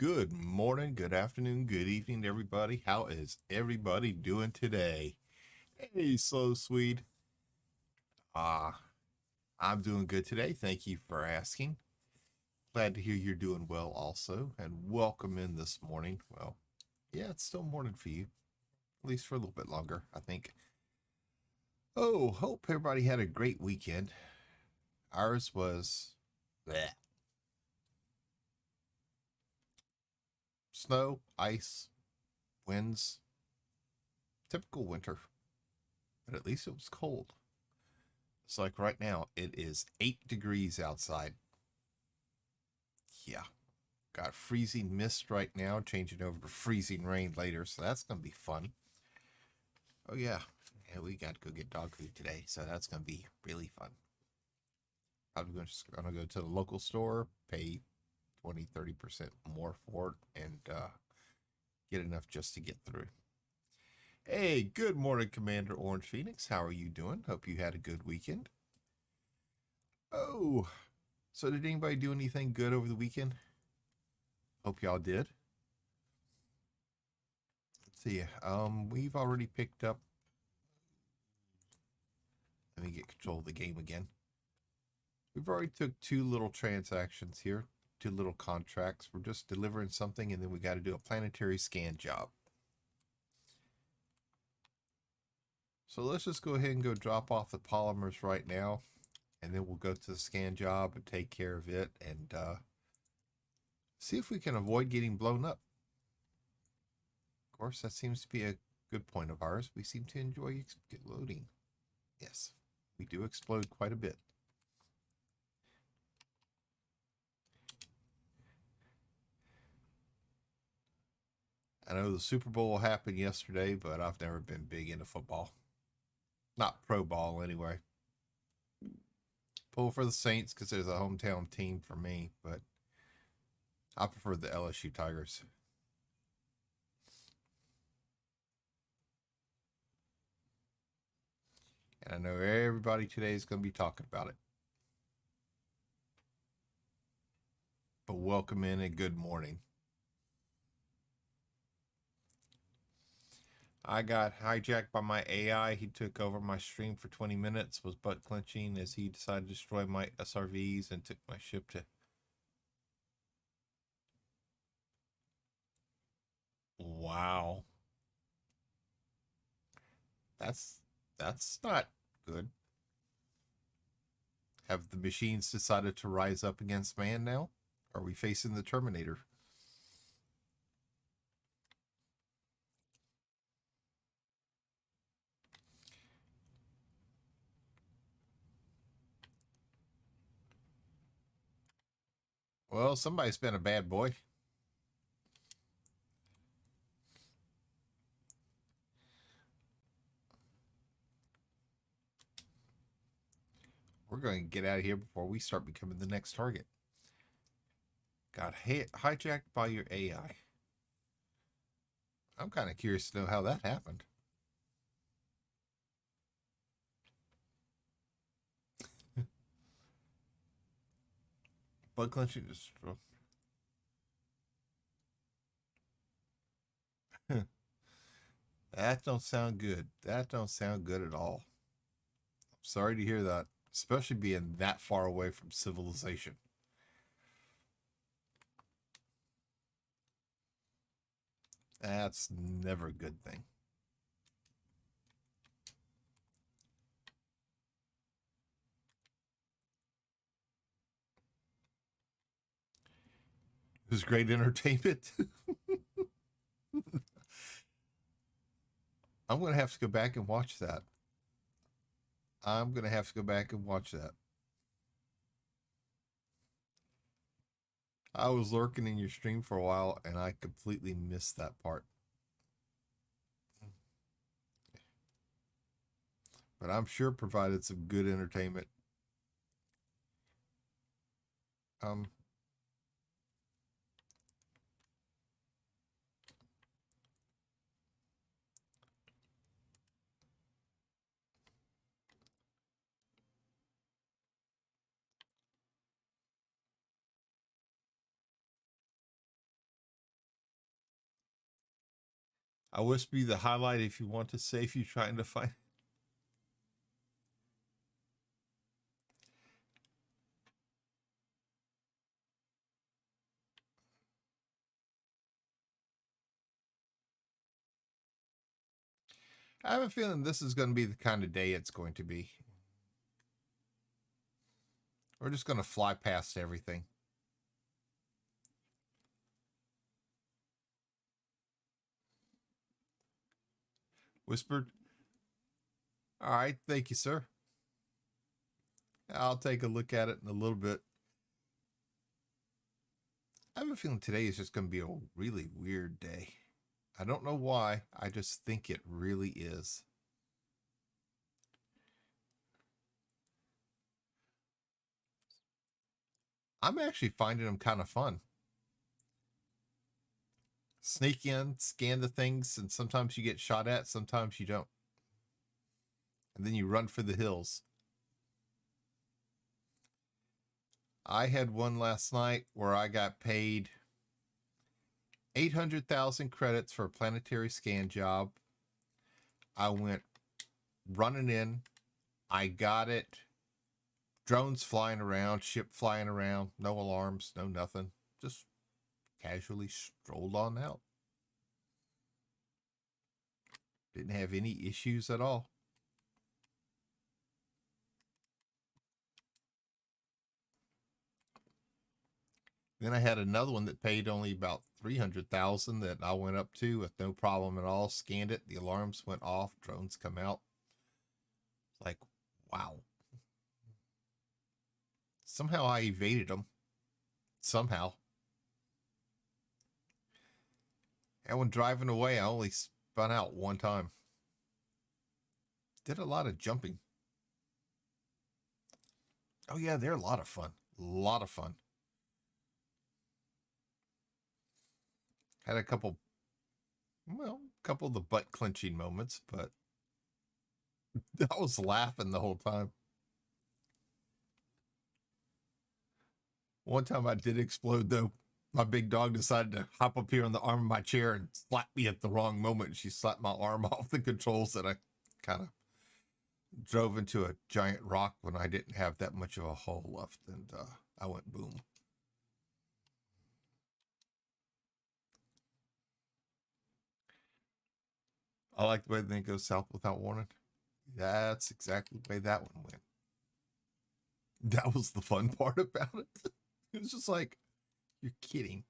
Good morning, good afternoon, good evening, everybody. How is everybody doing today? Hey, Slow Swede. Ah, I'm doing good today. Thank you for asking. Glad to hear you're doing well also, and welcome in this morning. Well, yeah, it's still morning for you, at least for a little bit longer, I think. Oh, hope everybody had a great weekend. Ours was bleh. Snow, ice, winds, typical winter, but at least it was cold. It's like right now, it is 8 degrees outside. Yeah, got freezing mist right now, changing over to freezing rain later, so that's going to be fun. Oh, yeah. Yeah, we got to go get dog food today, so that's going to be really fun. I'm just going to go to the local store, pay 20-30% more for it, and get enough just to get through. Hey, good morning, Commander Orange Phoenix. How are you doing? Hope you had a good weekend. Oh, so did anybody do anything good over the weekend? Hope y'all did. Let's see. We've already picked up. Let me get control of the game again. We've already took 2 little transactions here, 2 little contracts. We're just delivering something, and then we got to do a planetary scan job. So let's just go ahead and go drop off the polymers right now, and then we'll go to the scan job and take care of it, and see if we can avoid getting blown up. Of course, that seems to be a good point of ours. We seem to enjoy exploding. Yes, we do explode quite a bit. I know the Super Bowl happened yesterday, but I've never been big into football. Not pro ball, anyway. Pull for the Saints because there's a hometown team for me, but I prefer the LSU Tigers. And I know everybody today is going to be talking about it. But welcome in and good morning. I got hijacked by my AI. He took over my stream for 20 minutes, was butt clenching as he decided to destroy my SRVs and took my ship to... Wow. That's not good. Have the machines decided to rise up against man now? Are we facing the Terminator? Well, somebody's been a bad boy. We're going to get out of here before we start becoming the next target. Got hijacked by your AI. I'm kind of curious to know how that happened. Bug clenching just... That don't sound good. That don't sound good at all. Sorry to hear that, especially being that far away from civilization. That's never a good thing. It was great entertainment. I'm going to have to go back and watch that. I'm going to have to go back and watch that. I was lurking in your stream for a while, and I completely missed that part. But I'm sure provided some good entertainment. Um, I whisper you the highlight if you want to save you trying to find. I have a feeling this is going to be the kind of day it's going to be. We're just going to fly past everything. Whispered. All right, thank you, sir. I'll take a look at it in a little bit. I have a feeling today is just going to be a really weird day. I don't know why. I just think it really is. I'm actually finding them kind of fun. Sneak in, scan the things, and sometimes you get shot at, sometimes you don't. And then you run for the hills. I had one last night where I got paid 800,000 credits for a planetary scan job. I went running in. I got it. Drones flying around, ship flying around, no alarms, no nothing. Just casually strolled on out. Didn't have any issues at all. Then I had another one that paid only about 300,000 that I went up to with no problem at all. Scanned it. The alarms went off. Drones come out. Like, wow. Somehow I evaded them. Somehow. And when driving away, I only spun out one time. Did a lot of jumping. Oh yeah, they're a lot of fun. A lot of fun. Had a couple of the butt clenching moments, but I was laughing the whole time. One time I did explode though. My big dog decided to hop up here on the arm of my chair and slap me at the wrong moment. She slapped my arm off the controls and I kind of drove into a giant rock when I didn't have that much of a hole left, and I went boom. I like the way they go south without warning. That's exactly the way that one went. That was the fun part about it. It was just like, you're kidding.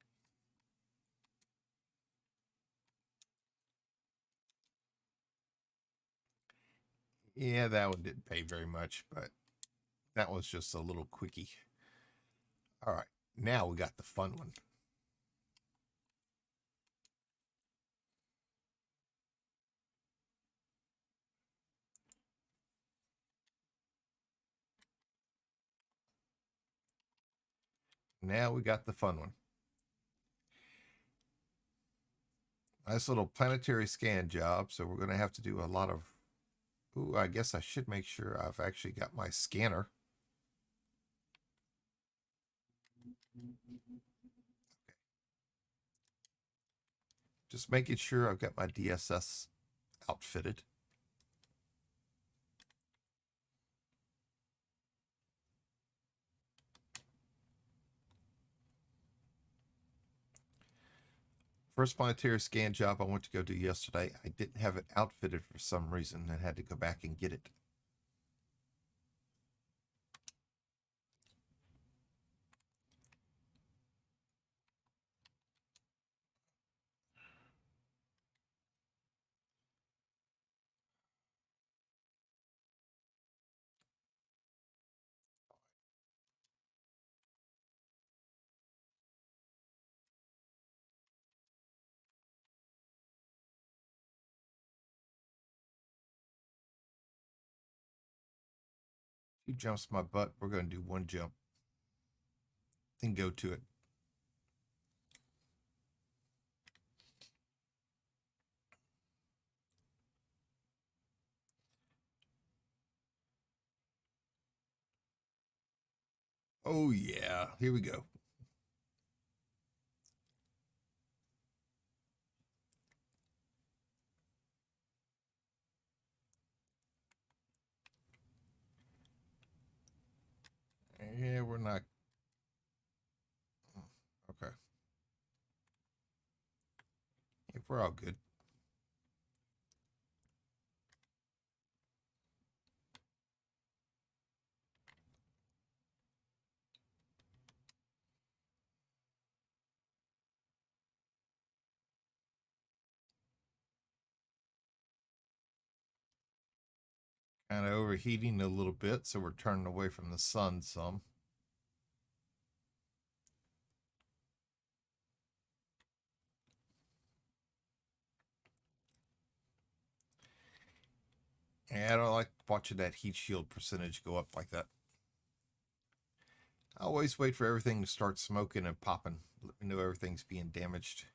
Yeah, that one didn't pay very much, but that was just a little quickie. All right, now we got the fun one. Now we got the fun one. Nice little planetary scan job. So we're going to have to do a lot of. Ooh, I guess I should make sure I've actually got my scanner. Just making sure I've got my DSS outfitted. First planetary scan job I went to go do yesterday, I didn't have it outfitted for some reason and had to go back and get it. Two jumps my butt. We're going to do one jump. Then go to it. Oh, yeah. Here we go. Yeah, we're not. Okay. Yeah, we're all good. Kind of overheating a little bit, so we're turning away from the sun some. And I don't like watching that heat shield percentage go up like that. I always wait for everything to start smoking and popping. Let me know everything's being damaged.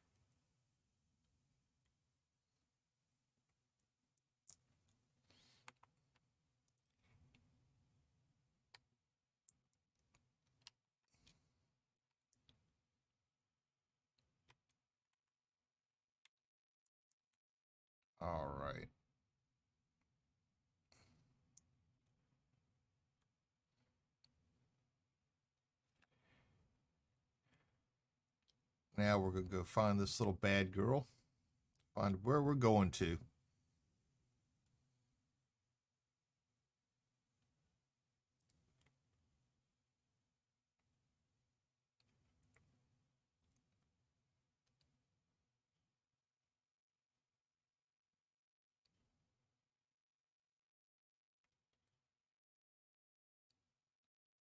All right. Now we're going to go find this little bad girl. Find where we're going to.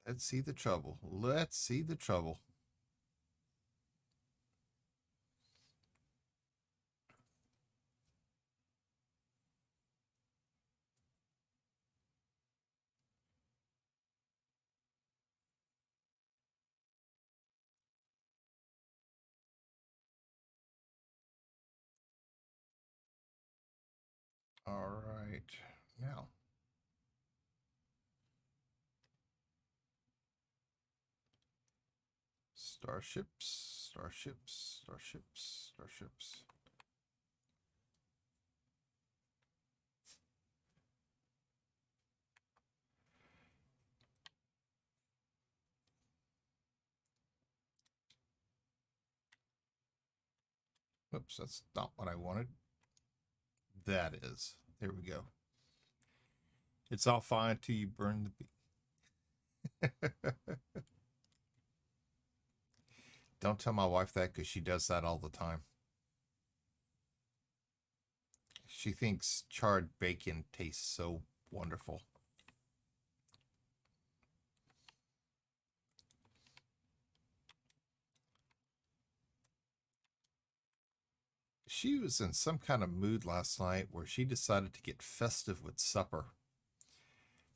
Let's see the trouble. Let's see the trouble. All right. Now, starships, starships, starships, starships. Oops, that's not what I wanted. That is. There we go. It's all fine till you burn the Don't tell my wife that because she does that all the time. She thinks charred bacon tastes so wonderful. She was in some kind of mood last night where she decided to get festive with supper.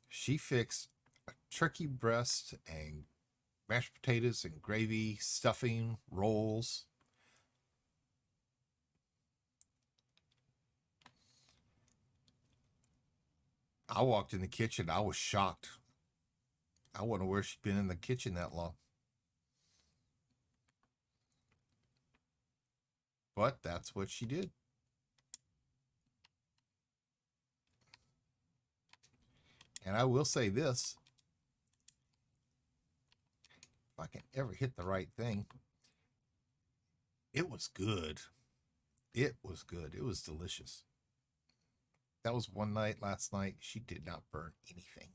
She fixed a turkey breast and mashed potatoes and gravy, stuffing, rolls. I walked in the kitchen. I was shocked. I wonder where she'd been in the kitchen that long. But that's what she did. And I will say this, if I can ever hit the right thing, it was good. It was good. It was delicious. That was one night last night. She did not burn anything.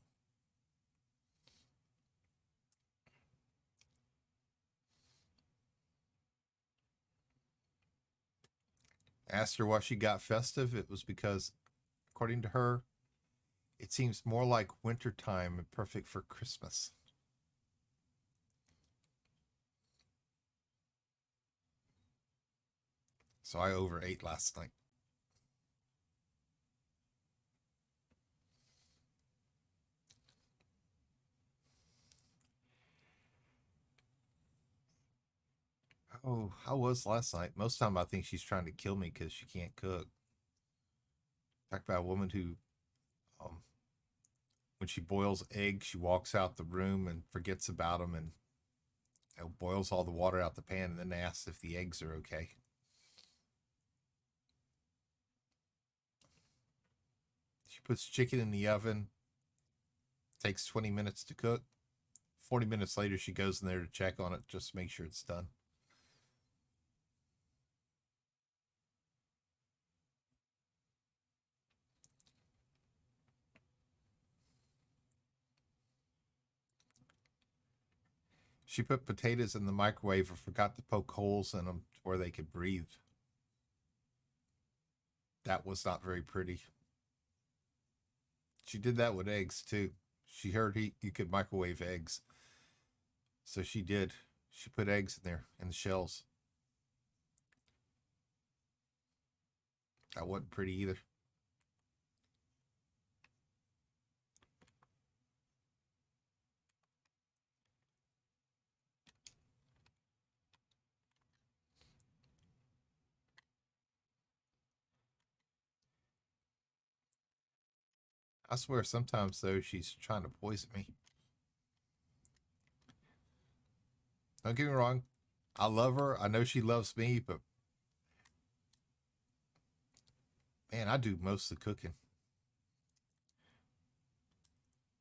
Asked her why she got festive. It was because, according to her, it seems more like wintertime and perfect for Christmas. So I overate last night. Oh, how was last night? Most of the time I think she's trying to kill me because she can't cook. Talk about a woman who, um, when she boils eggs, she walks out the room and forgets about them and boils all the water out the pan and then asks if the eggs are okay. She puts chicken in the oven, takes 20 minutes to cook, 40 minutes later, she goes in there to check on it just to make sure it's done. She put potatoes in the microwave and forgot to poke holes in them where they could breathe. That was not very pretty. She did that with eggs too. She heard you could microwave eggs. So she did. She put eggs in there in the shells. That wasn't pretty either. I swear sometimes though she's trying to poison me. Don't get me wrong. I love her. I know she loves me, but man, I do most of the cooking.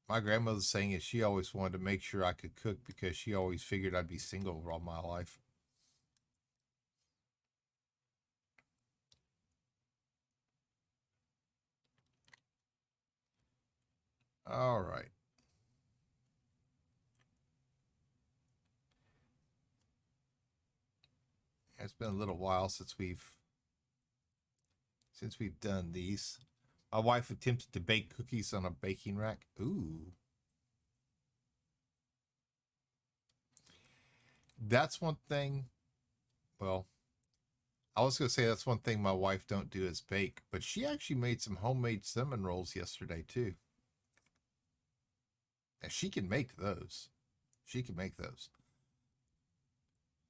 My grandmother's saying is she always wanted to make sure I could cook because she always figured I'd be single all my life. All right. It's been a little while since we've done these. My wife attempted to bake cookies on a baking rack. Ooh. That's one thing. Well, I was gonna say that's one thing my wife don't do is bake, but she actually made some homemade cinnamon rolls yesterday too. And she can make those. She can make those.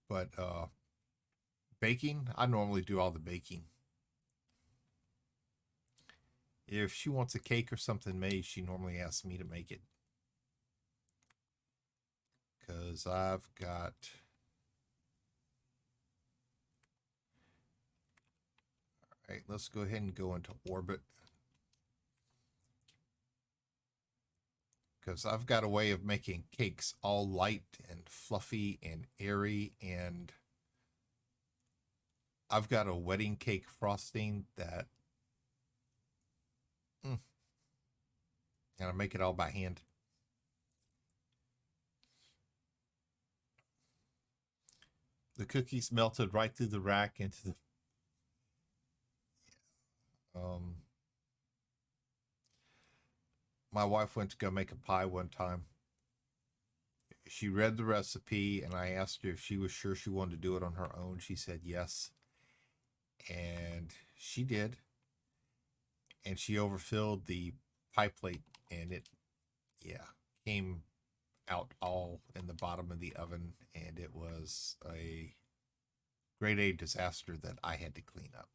But baking, I normally do all the baking. If she wants a cake or something made, she normally asks me to make it. Because I've got. All right, let's go ahead and go into orbit. Because I've got a way of making cakes all light and fluffy and airy. And I've got a wedding cake frosting that. And I make it all by hand. The cookies melted right through the rack into the. Um, my wife went to go make a pie one time. She read the recipe, and I asked her if she was sure she wanted to do it on her own. She said yes, and she did. And she overfilled the pie plate, and it, yeah, came out all in the bottom of the oven, and it was a grade A disaster that I had to clean up.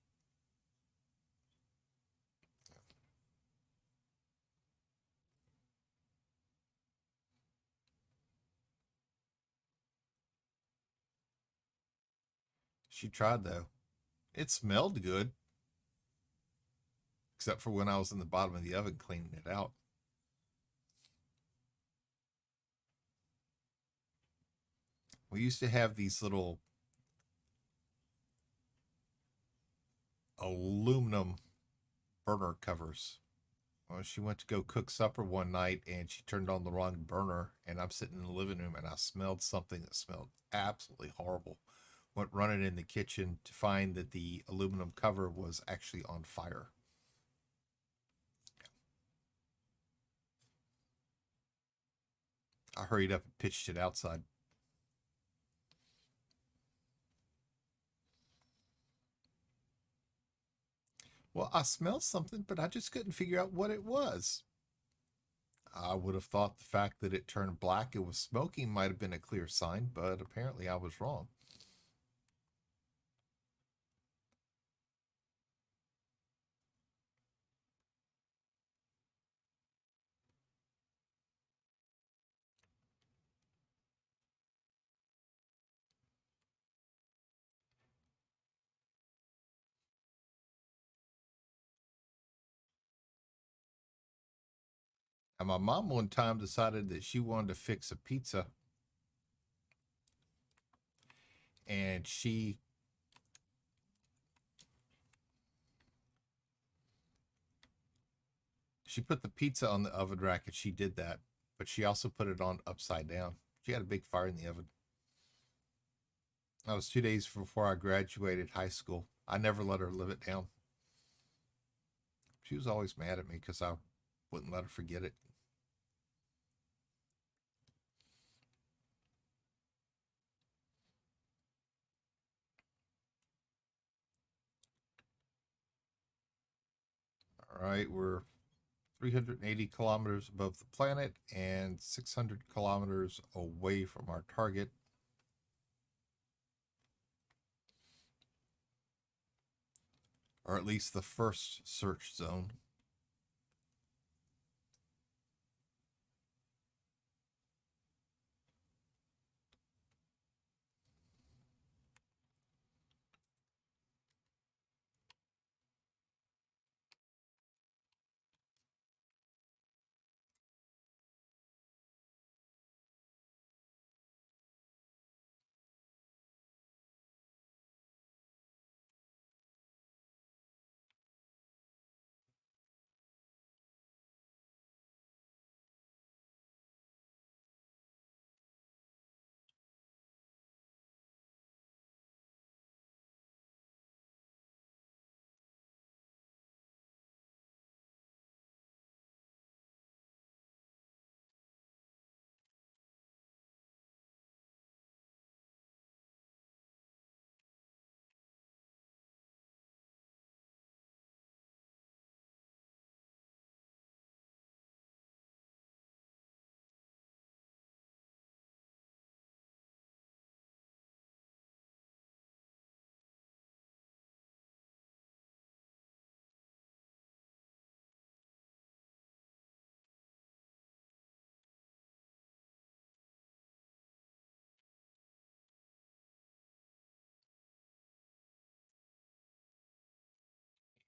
She tried though. It smelled good, except for when I was in the bottom of the oven cleaning it out. We used to have these little aluminum burner covers. Well, she went to go cook supper one night and she turned on the wrong burner. And I'm sitting in the living room and I smelled something that smelled absolutely horrible. Went running in the kitchen to find that the aluminum cover was actually on fire. I hurried up and pitched it outside. Well, I smelled something, but I just couldn't figure out what it was. I would have thought the fact that it turned black and was smoking might have been a clear sign, but apparently I was wrong. And my mom one time decided that she wanted to fix a pizza, and she put the pizza on the oven rack, and she did that, but she also put it on upside down. She had a big fire in the oven. That was 2 days before I graduated high school. I never let her live it down. She was always mad at me because I wouldn't let her forget it. All right, we're 380 kilometers above the planet and 600 kilometers away from our target. Or at least the first search zone.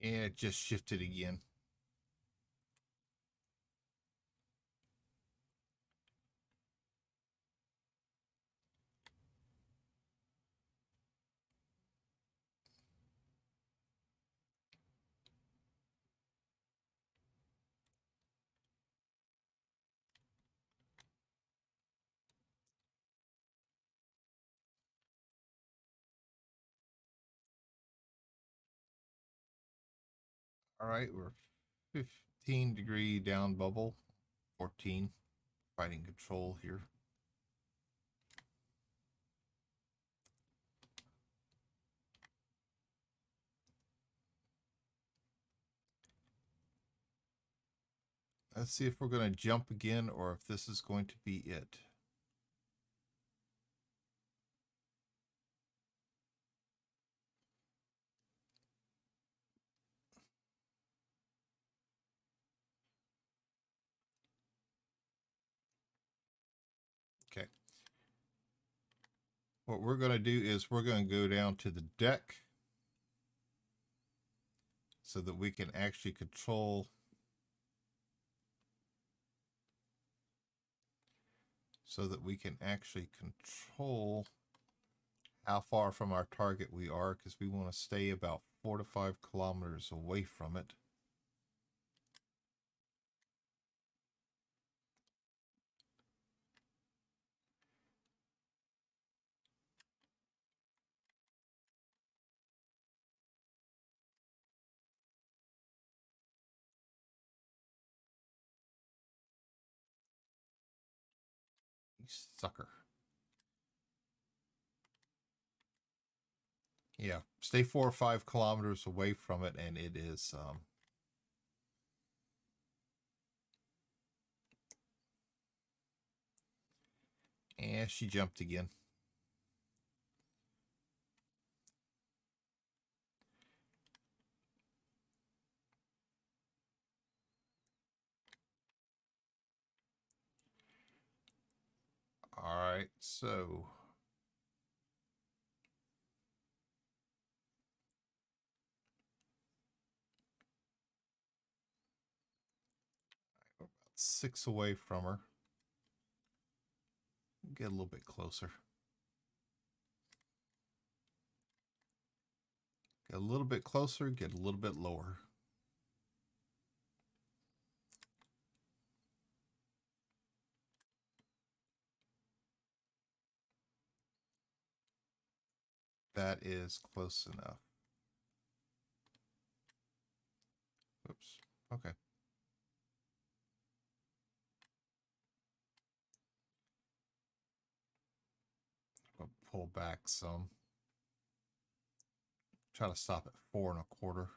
And it just shifted again. All right, we're 15-degree down bubble, 14, fighting control here. Let's see if we're going to jump again or if this is going to be it. Okay. What we're going to do is we're going to go down to the deck so that we can actually control how far from our target we are, because we want to stay about 4 to 5 kilometers away from it. You sucker. Yeah, stay 4 or 5 kilometers away from it, and it is and she jumped again. All right, so 6 away from her. Get a little bit closer. Get a little bit closer, get a little bit lower. That is close enough. Oops. Okay. I'll pull back some. Try to stop at 4 1/4.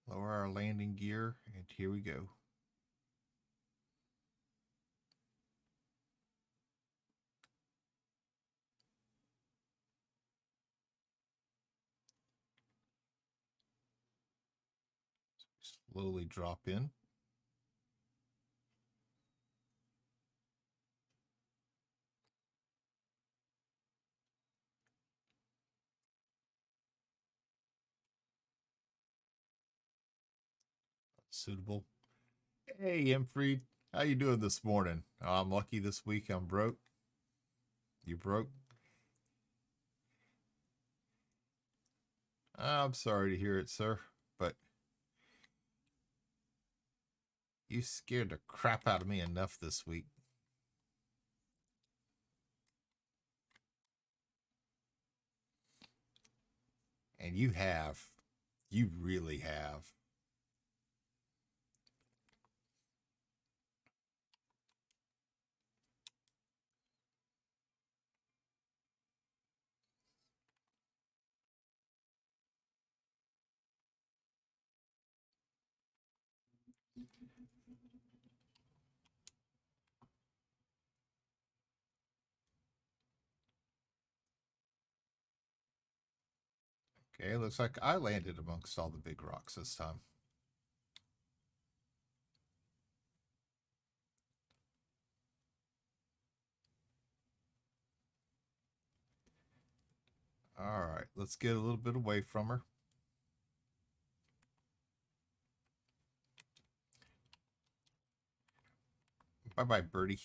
Lower our landing gear, and here we go. Slowly drop in. Suitable. Hey, Imfried. How you doing this morning? I'm lucky this week. I'm broke. You broke? I'm sorry to hear it, sir, but you scared the crap out of me enough this week. And you have. You really have. Okay, looks like I landed amongst all the big rocks this time. All right, let's get a little bit away from her. Bye-bye, birdie.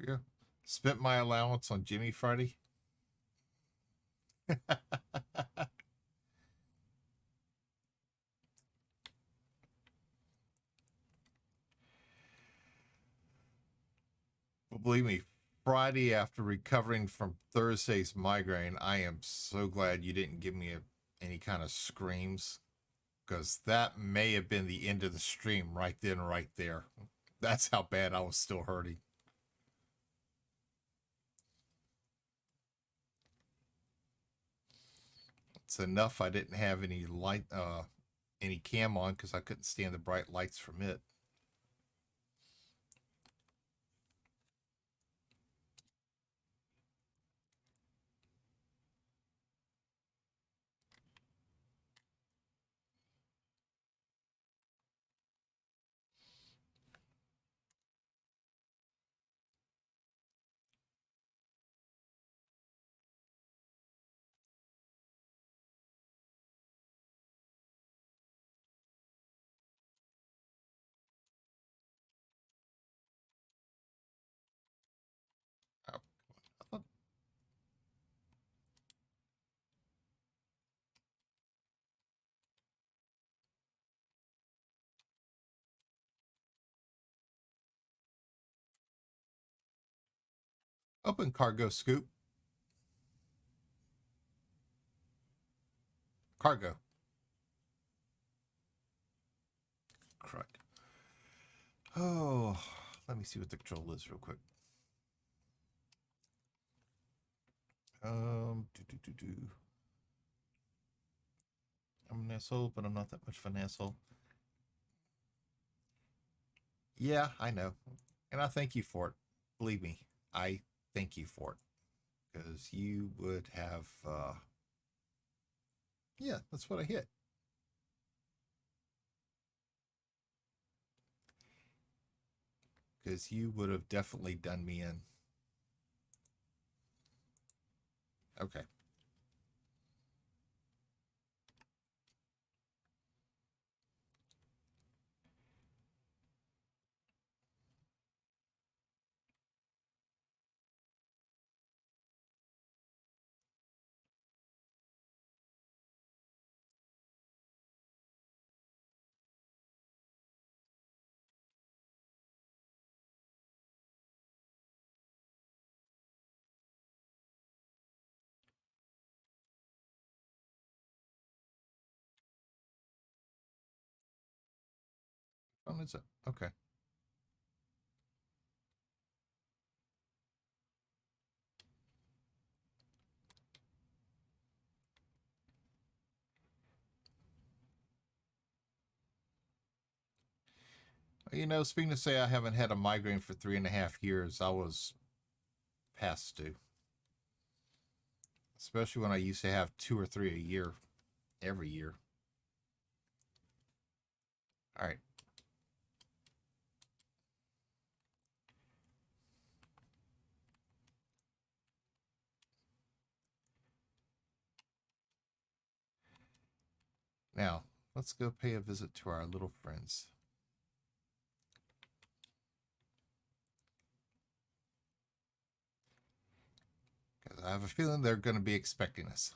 Yeah. Spent my allowance on Jimmy Friday. But believe me, Friday after recovering from Thursday's migraine, I am so glad you didn't give me any kind of screams, because that may have been the end of the stream right then, right there. That's how bad I was still hurting. It's enough I didn't have any light, any cam on because I couldn't stand the bright lights from it. Oh, open cargo scoop. Cargo. Correct. Oh, let me see what the control is real quick. Do. I'm an asshole, but I'm not that much of an asshole. Yeah, I know. And I thank you for it. Believe me, I thank you for it. Because you would have, yeah, that's what I hit. Because you would have definitely done me in. Okay. Oh, is it? Okay. You know, speaking to say I haven't had a migraine for 3.5 years, I was past due. Especially when I used to have two or three a year, every year. All right. Now, let's go pay a visit to our little friends. Because I have a feeling they're going to be expecting us.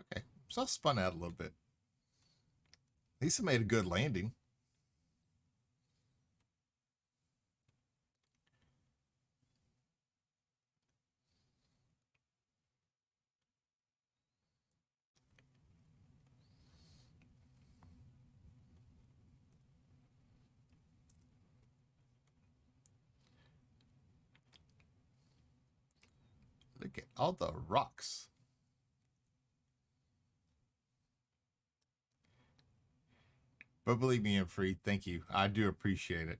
Okay. So I spun out a little bit. At least I made a good landing. Look at all the rocks. But believe me, I'm free. Thank you. I do appreciate it.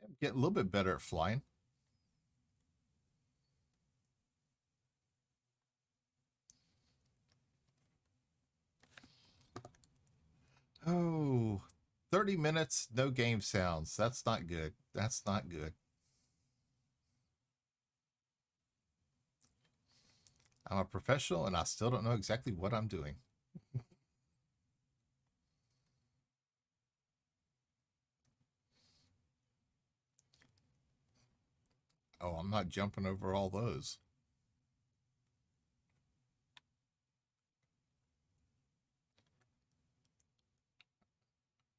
I'm getting a little bit better at flying. Oh, 30 minutes, no game sounds. That's not good. That's not good. I'm a professional and I still don't know exactly what I'm doing. Oh, I'm not jumping over all those.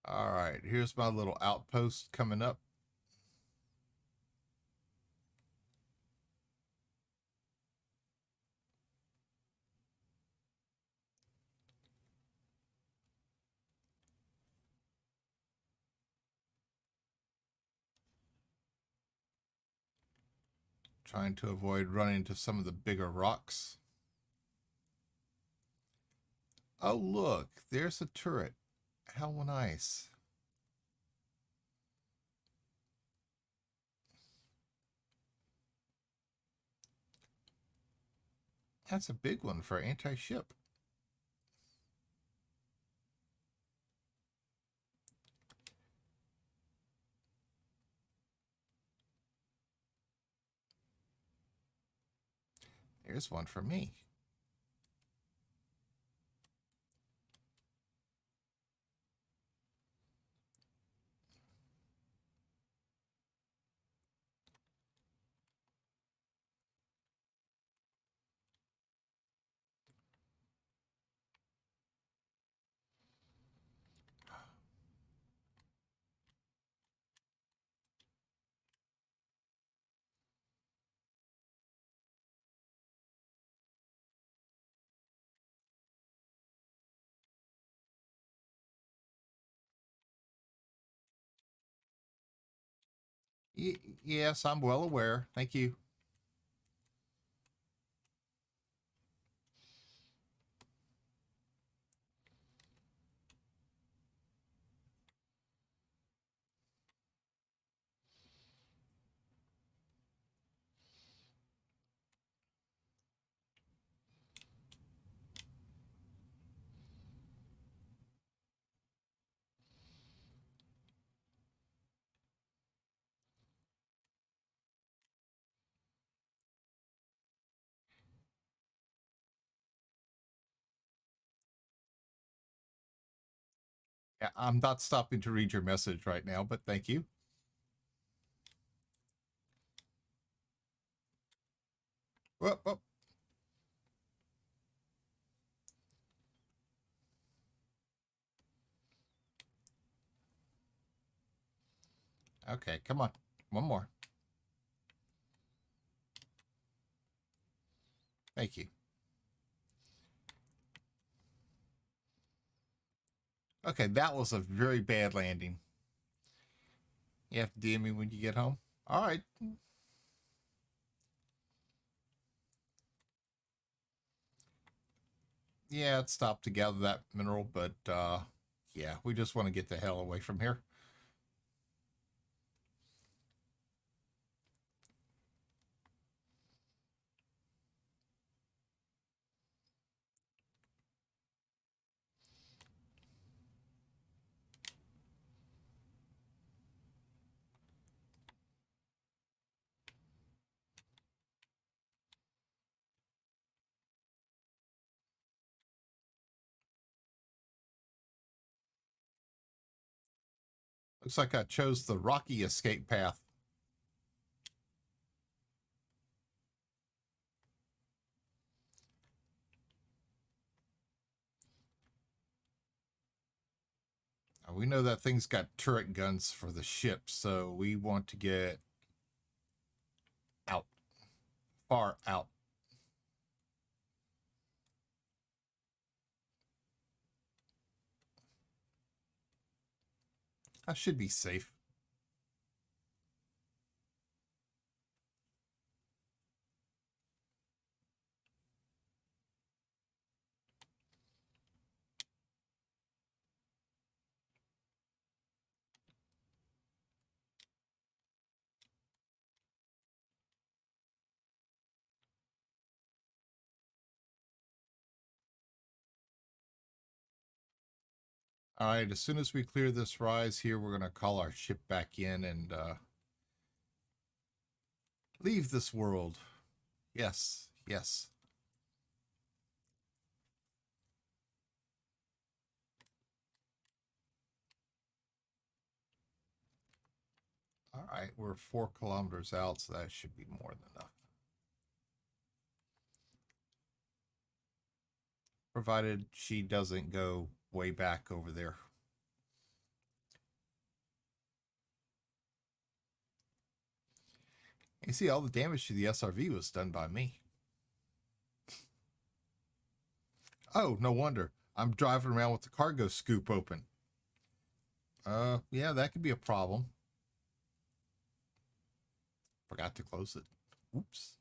All right, here's my little outpost coming up. Trying to avoid running into some of the bigger rocks. Oh, look, there's a turret. How nice. That's a big one for anti-ship. There's one for me. Yes, I'm well aware. Thank you. Yeah, I'm not stopping to read your message right now, but thank you. Whoop, whoop. Okay, come on. One more. Thank you. Okay, that was a very bad landing. You have to DM me when you get home. All right. Yeah, it stopped to gather that mineral, but yeah, we just want to get the hell away from here. Looks like I chose the rocky escape path. We know that thing's got turret guns for the ship, so we want to get out, far out. I should be safe. All right, as soon as we clear this rise here, we're going to call our ship back in and leave this world. Yes, yes. All right, we're 4 kilometers out, so that should be more than enough. Provided she doesn't go way back over there. You see, all the damage to the SRV was done by me. Oh, no wonder. I'm driving around with the cargo scoop open. Yeah, that could be a problem. Forgot to close it. Oops.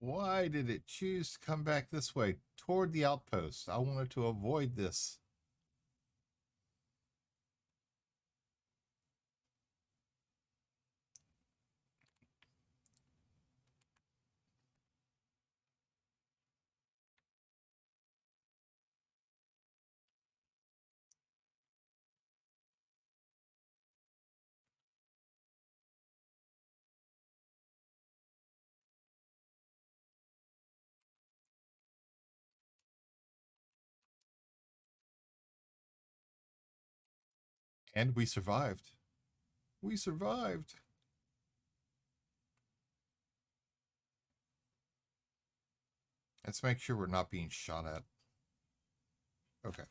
Why did it choose to come back this way toward the outpost? I wanted to avoid this. And we survived. We survived. Let's make sure we're not being shot at. Okay.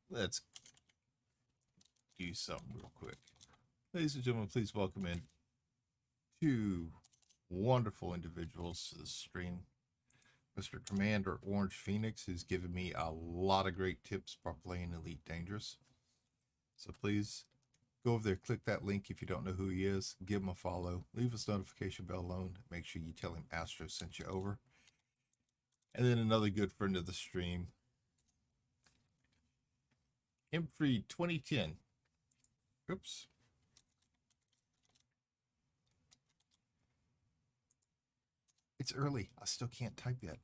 Let's do something real quick. Ladies and gentlemen, please welcome in two wonderful individuals to the stream. Mr. Commander Orange Phoenix, who's given me a lot of great tips for playing Elite Dangerous. So please go over there, click that link if you don't know who he is, give him a follow, leave his notification bell on, make sure you tell him Astro sent you over. And then another good friend of the stream, Imfree 2010. Oops. It's early. I still can't type yet.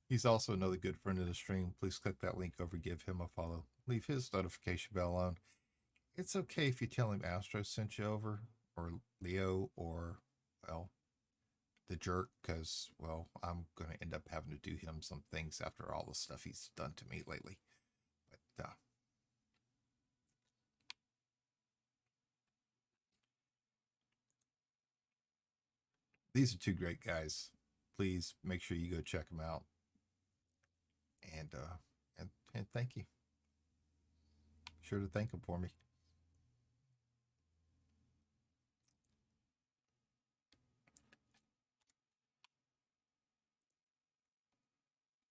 He's also another good friend of the stream. Please click that link over, give him a follow. Leave his notification bell on. It's okay if you tell him Astro sent you over, or Leo, or, well, the jerk, because, well, I'm going to end up having to do him some things after all the stuff he's done to me lately. But, these are two great guys. Please make sure you go check them out. And thank you. Be sure to thank them for me.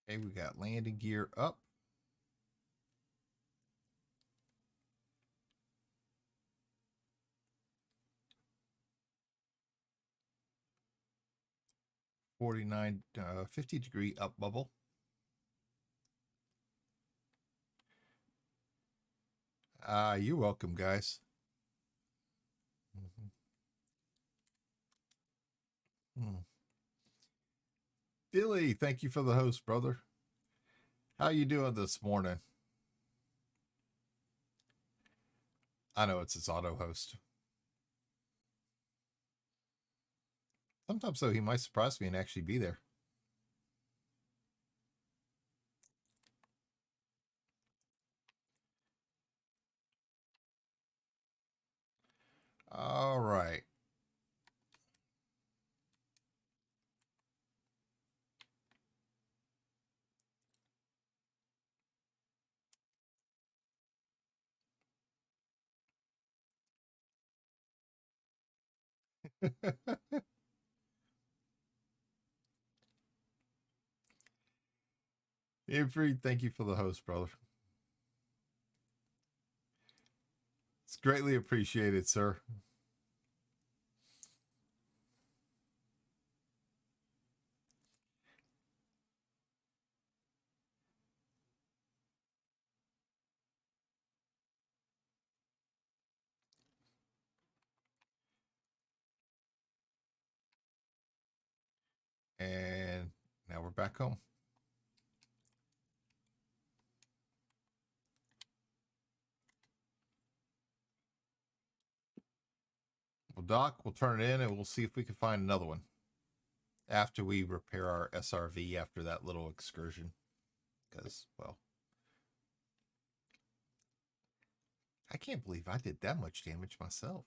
Okay, we got landing gear up. '49, 50-degree up bubble. You're welcome, guys. Billy, thank you for the host, brother. How you doing this morning? I know it's his auto host. Sometimes, though, he might surprise me and actually be there. All right. Avery, thank you for the host, brother. It's greatly appreciated, sir. And now we're back home. We'll dock, we'll turn it in, and we'll see if we can find another one after we repair our SRV after that little excursion. Because, well, I can't believe I did that much damage myself.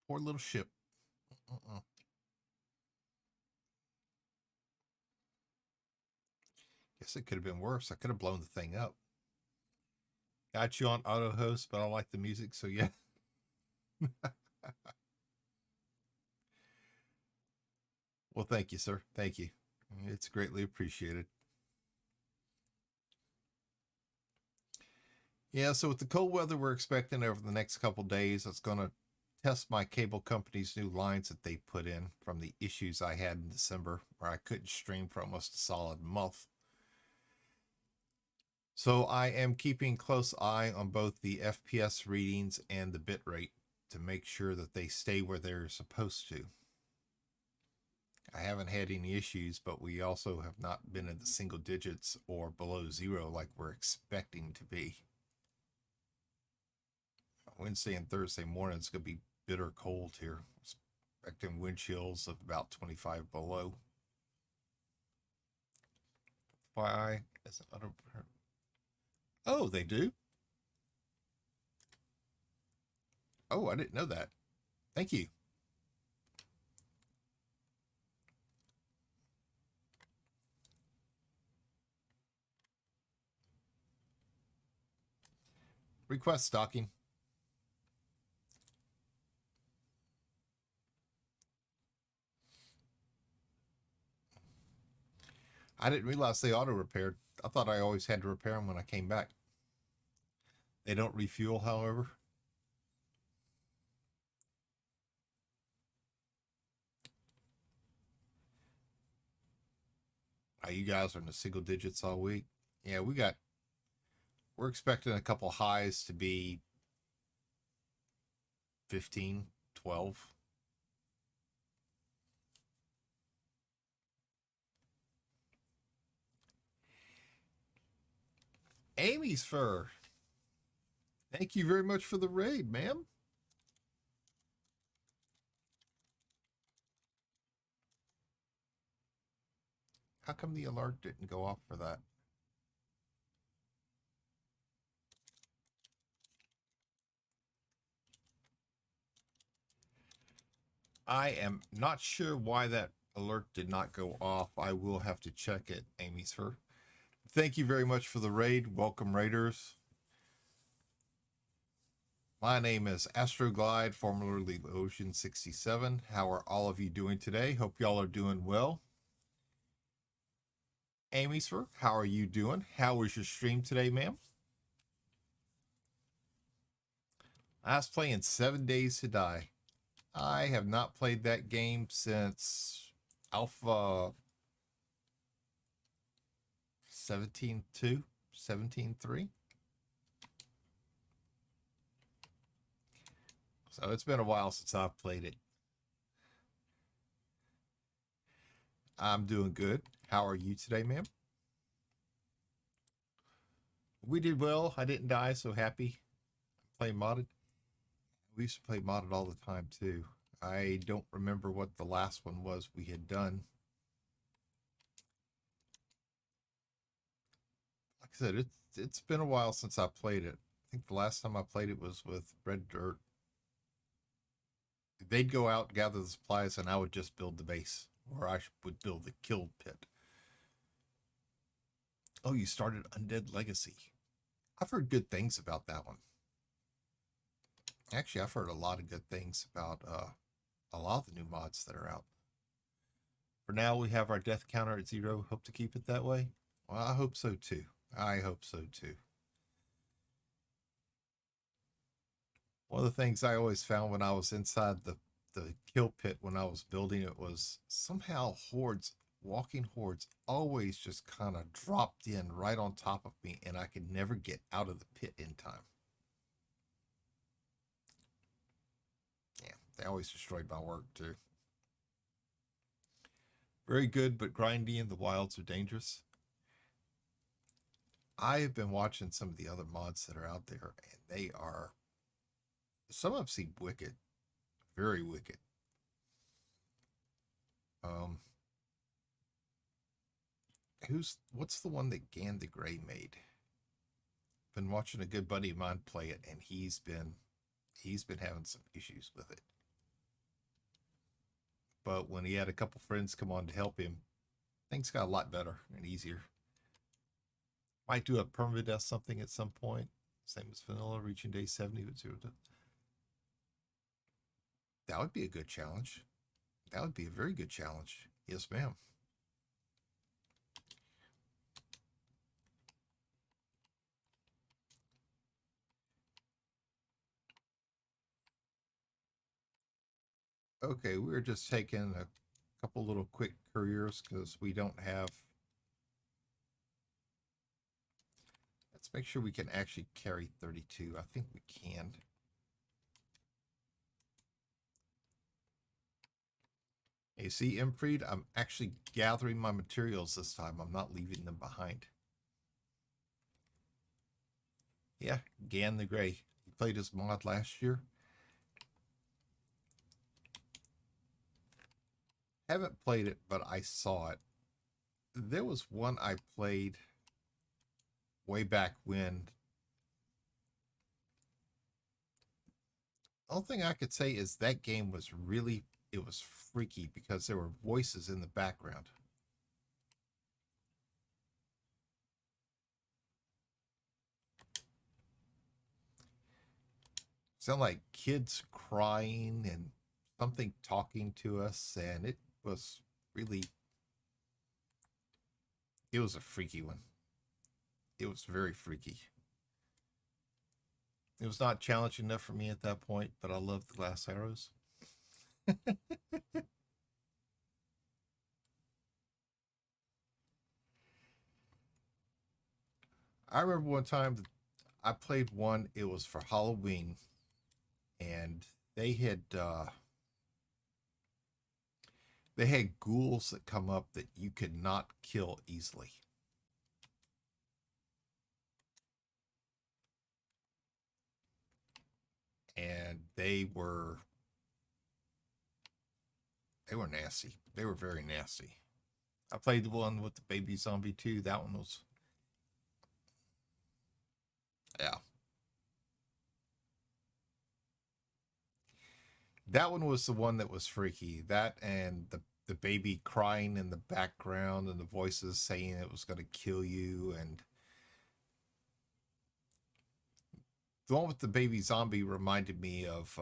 Poor little ship. Guess it could have been worse. I could have blown the thing up. Got you on auto host, but I like the music, so yeah. Well, thank you, sir. Thank you. It's greatly appreciated. Yeah, so with the cold weather we're expecting over the next couple days, it's going to test my cable company's new lines that they put in from the issues I had in December where I couldn't stream for almost a solid month. So I am keeping close eye on both the FPS readings and the bit rate to make sure that they stay where they're supposed to. I haven't had any issues, but we also have not been in the single digits or below zero like we're expecting to be. Wednesday and Thursday morning it's going to be bitter cold here. Expecting wind chills of about 25 below. Why? Oh, they do? Oh, I didn't know that. Thank you. Request stocking. I didn't realize they auto repaired. I thought I always had to repair them when I came back. They don't refuel, however. You guys are in the single digits all week. Yeah, we're expecting a couple highs to be 15, 12. Amy's fur. Thank you very much for the raid, ma'am. How come the alert didn't go off for that? I am not sure why that alert did not go off. I will have to check it, Amy's fur. Thank you very much for the raid. Welcome, raiders. My name is Astroglide, formerly Ocean 67. How are all of you doing today? Hope y'all are doing well. Amy, sir, how are you doing? How was your stream today, ma'am? I was playing 7 Days to Die. I have not played that game since Alpha 17.2, 17.3. So it's been a while since I've played it. I'm doing good. How are you today, ma'am? We did well. I didn't die, so happy. Play modded. We used to play modded all the time too. I don't remember what the last one was we had done. Like I said, it's been a while since I played it. I think the last time I played it was with Red Dirt. They'd go out, gather the supplies, and I would just build the base, or I would build the kill pit. Oh, you started Undead Legacy. I've heard good things about that one. Actually, I've heard a lot of good things about a lot of the new mods that are out. For now, we have our death counter at 0. Hope to keep it that way. Well, I hope so too. I hope so too. One of the things I always found when I was inside the kill pit when I was building it was somehow walking hordes always just kind of dropped in right on top of me, and I could never get out of the pit in time. Yeah, they always destroyed my work too. Very good, but grindy and the wilds are dangerous. I have been watching some of the other mods that are out there, and they are, some of them seem wicked, very wicked. What's the one that Gan the Grey made? Been watching a good buddy of mine play it, and he's been having some issues with it. But when he had a couple friends come on to help him, things got a lot better and easier. Might do a permadeath something at some point. Same as vanilla, reaching day 70 with 0 to... That would be a good challenge. That would be a very good challenge. Yes, ma'am. Okay, we're just taking a couple little quick couriers because we don't have. Let's make sure we can actually carry 32. I think we can. Hey, see, Imfried, I'm actually gathering my materials this time. I'm not leaving them behind. Yeah, Gan the Grey. He played his mod last year. Haven't played it, but I saw it. There was one I played way back when. The only thing I could say is that game was really, it was freaky because there were voices in the background. Sound like kids crying and something talking to us, and it was really, it was a freaky one. It was very freaky. It was not challenging enough for me at that point, but I loved the glass arrows. I remember one time that I played one. It was for Halloween, and they had uh, they had ghouls that come up that you could not kill easily. And they were nasty. They were very nasty. I played the one with the baby zombie too. That one was, yeah. That one was the one that was freaky. That and the baby crying in the background and the voices saying it was going to kill you, and the one with the baby zombie reminded me of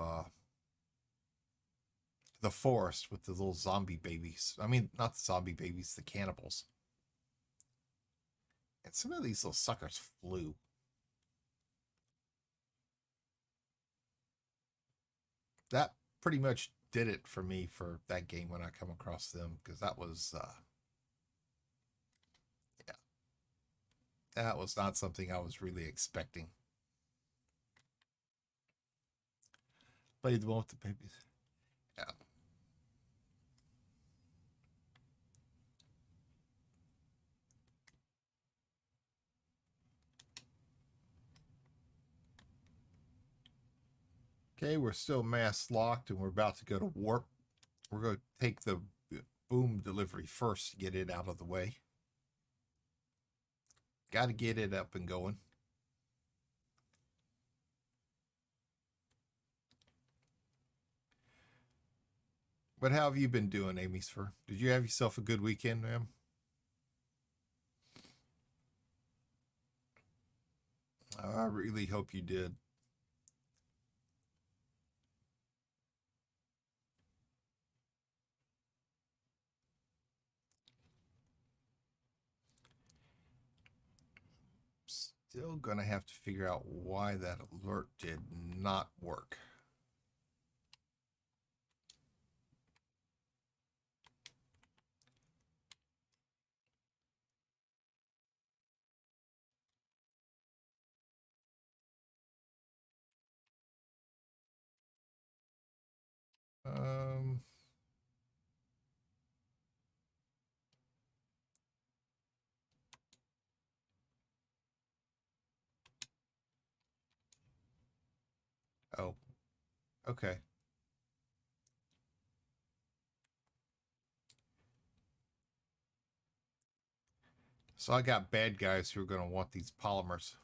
the forest with the little zombie babies. I mean, not the zombie babies, the cannibals. And some of these little suckers flew. That pretty much did it for me for that game when I come across them, because that was yeah, that was not something I was really expecting. Played the one with the babies. Yeah. Okay, we're still mass locked and we're about to go to warp. We're going to take the boom delivery first to get it out of the way. Got to get it up and going. But how have you been doing, Amy Sphere? Did you have yourself a good weekend, ma'am? I really hope you did. Still going to have to figure out why that alert did not work. Um, oh, okay. So I got bad guys who are going to want these polymers.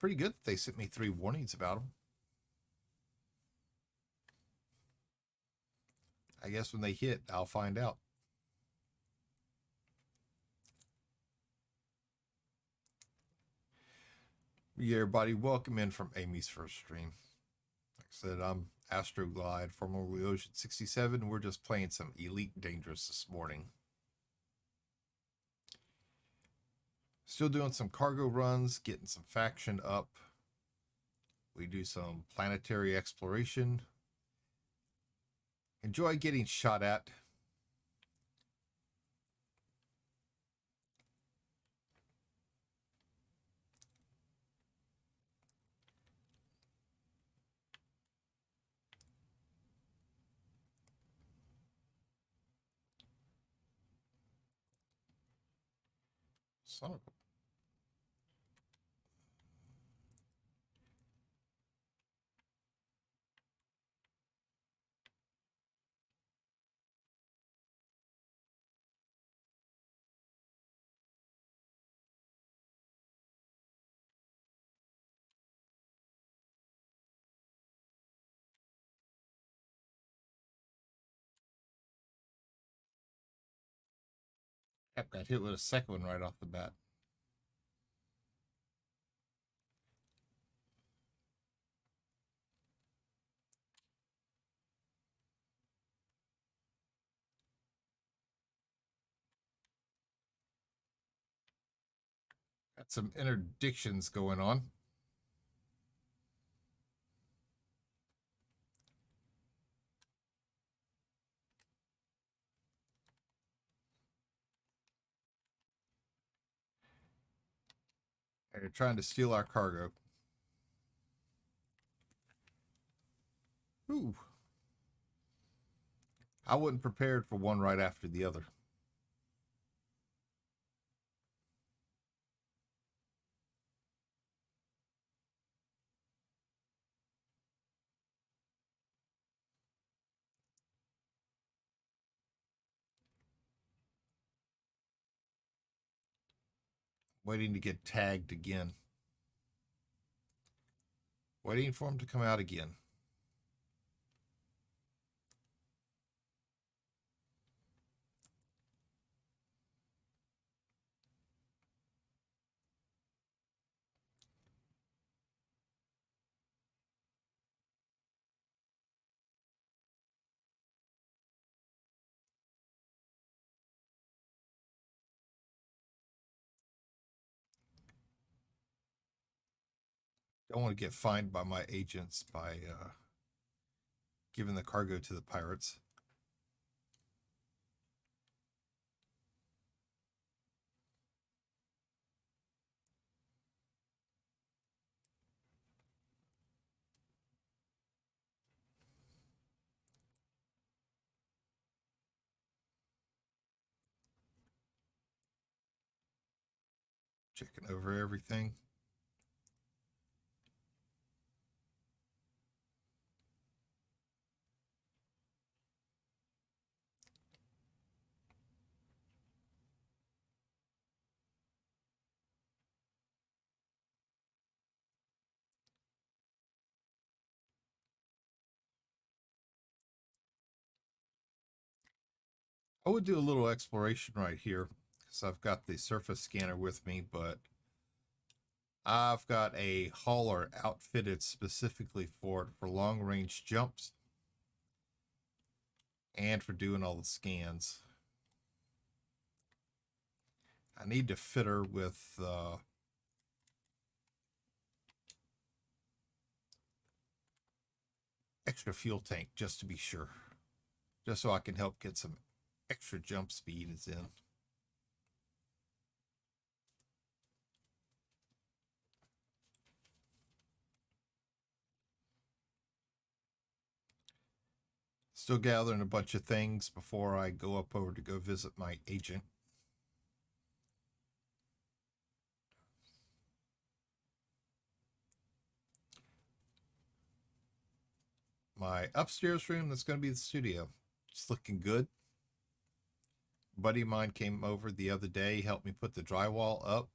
Pretty good that they sent me 3 warnings about them. I guess when they hit, I'll find out. Yeah, everybody, welcome in from Amy's first stream. Like I said, I'm Astroglide, formerly Ocean 67. We're just playing some Elite Dangerous this morning. Still doing some cargo runs, getting some faction up. We do some planetary exploration. Enjoy getting shot at. Son of a... Yep, got hit with a second one right off the bat. Got some interdictions going on. They're trying to steal our cargo. Ooh. I wasn't prepared for one right after the other. Waiting to get tagged again. Waiting for him to come out again. Don't want to get fined by my agents by giving the cargo to the pirates. Checking over everything. I would do a little exploration right here because I've got the surface scanner with me, but I've got a hauler outfitted specifically for it for long range jumps and for doing all the scans. I need to fit her with extra fuel tank just to be sure, just so I can help get some extra jump speed is in. Still gathering a bunch of things before I go up over to go visit my agent. My upstairs room, that's going to be the studio. It's looking good. A buddy of mine came over the other day, helped me put the drywall up.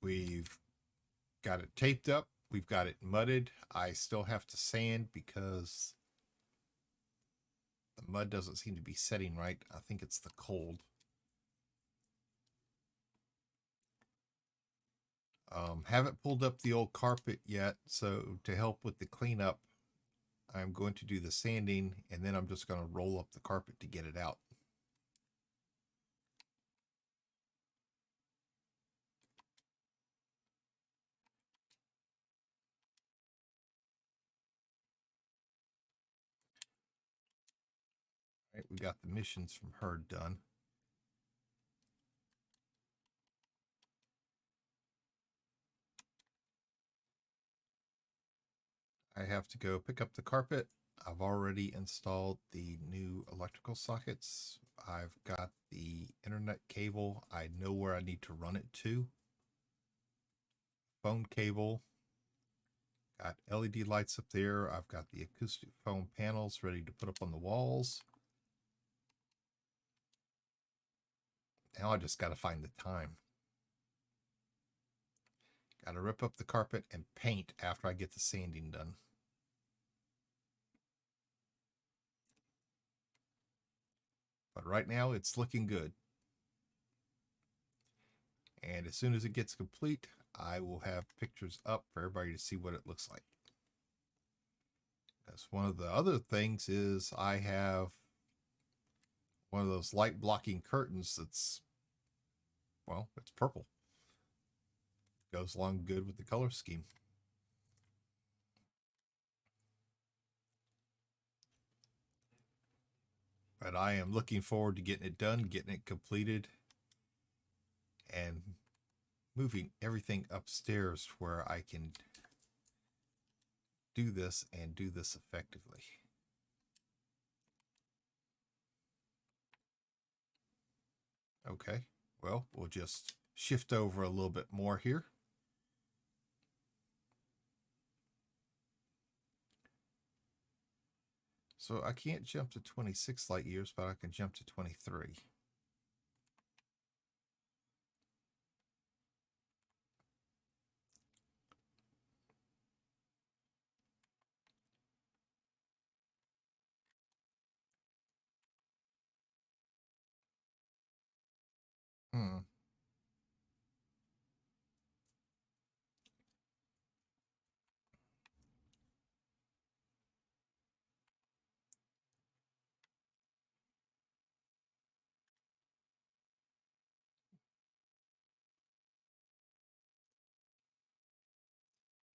We've got it taped up. We've got it mudded. I still have to sand because the mud doesn't seem to be setting right. I think it's the cold. Haven't pulled up the old carpet yet, so to help with the cleanup, I'm going to do the sanding, and then I'm just going to roll up the carpet to get it out. we got the missions from her done. I have to go pick up the carpet. I've already installed the new electrical sockets. I've got the internet cable. I know where I need to run it to. Phone cable. Got LED lights up there. I've got the acoustic foam panels ready to put up on the walls. Now I just got to find the time. Got to rip up the carpet and paint after I get the sanding done. But right now it's looking good. And as soon as it gets complete, I will have pictures up for everybody to see what it looks like. That's one of the other things is I have one of those light blocking curtains that's, well, it's purple. Goes along good with the color scheme. But I am looking forward to getting it done, getting it completed, and moving everything upstairs where I can do this and do this effectively. Okay, well, we'll just shift over a little bit more here. So I can't jump to 26 light years, but I can jump to 23. Hmm.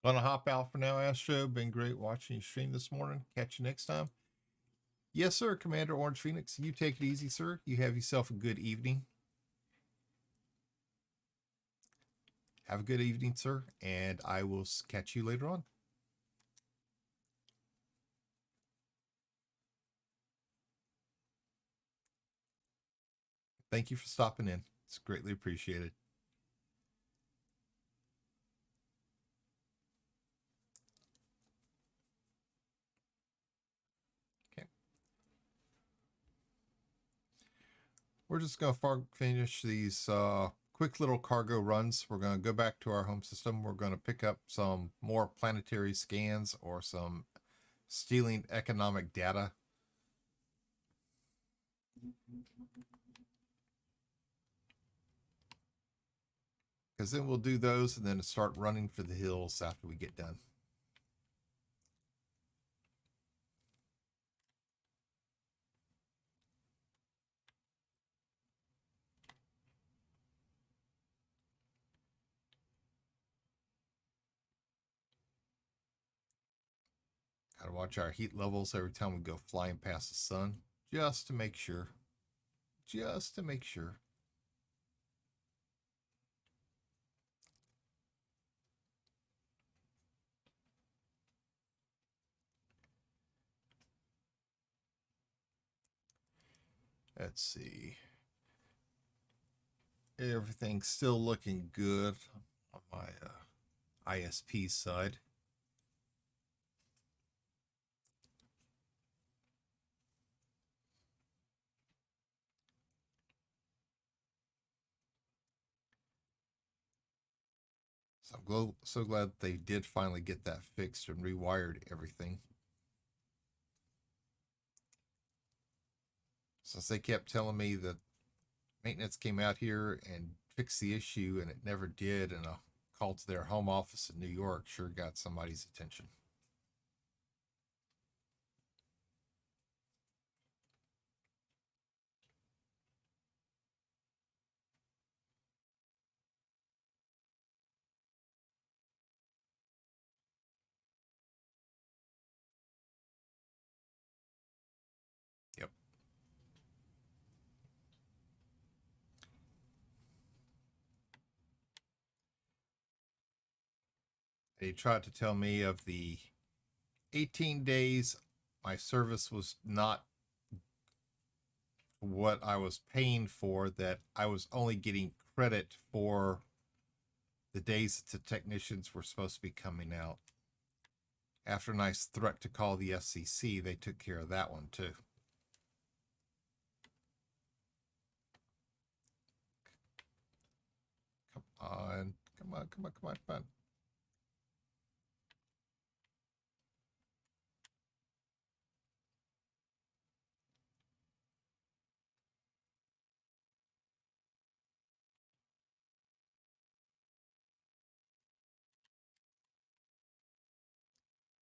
Gonna hop out for now, Astro. Been great watching you stream this morning. Catch you next time. Yes, sir, Commander Orange Phoenix. You take it easy, sir. You have yourself a good evening. Have a good evening, sir, and I will catch you later on. Thank you for stopping in. It's greatly appreciated. Okay. We're just going to finish these quick little cargo runs. We're going to go back to our home system. We're going to pick up some more planetary scans or some stealing economic data. Because then we'll do those and then start running for the hills after we get done. Gotta watch our heat levels every time we go flying past the sun, just to make sure. Just to make sure. Let's see. Everything's still looking good on my ISP side. So I'm so glad they did finally get that fixed and rewired everything. Since they kept telling me that maintenance came out here and fixed the issue and it never did, and a call to their home office in New York sure got somebody's attention. Yep. They tried to tell me of the 18 days my service was not what I was paying for, that I was only getting credit for the days that the technicians were supposed to be coming out. After a nice threat to call the FCC, they took care of that one too. Come on, come on, come on, come on, come on.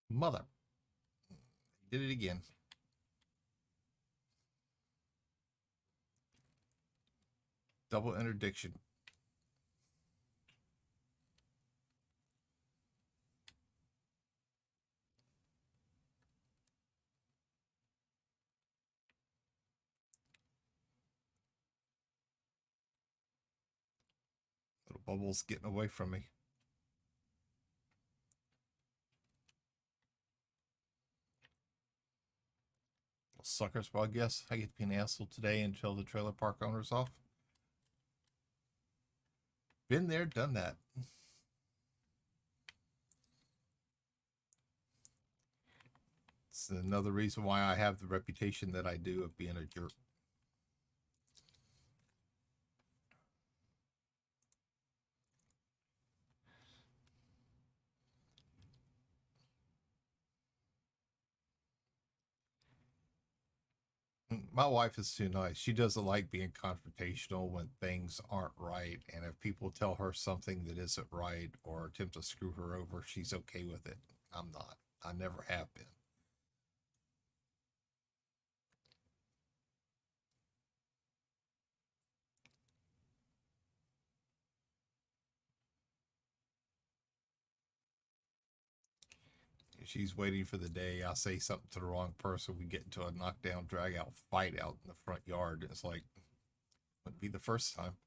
Mother. Did it again. Double interdiction. Little bubbles getting away from me. Little suckers. Well, I guess I get to be an asshole today until the trailer park owner's off. Been there, done that. It's another reason why I have the reputation that I do of being a jerk. My wife is too nice. She doesn't like being confrontational when things aren't right. And if people tell her something that isn't right or attempt to screw her over, she's okay with it. I'm not. I never have been. She's waiting for the day I say something to the wrong person. We get into a knockdown, drag out fight out in the front yard. It's like, wouldn't be the first time.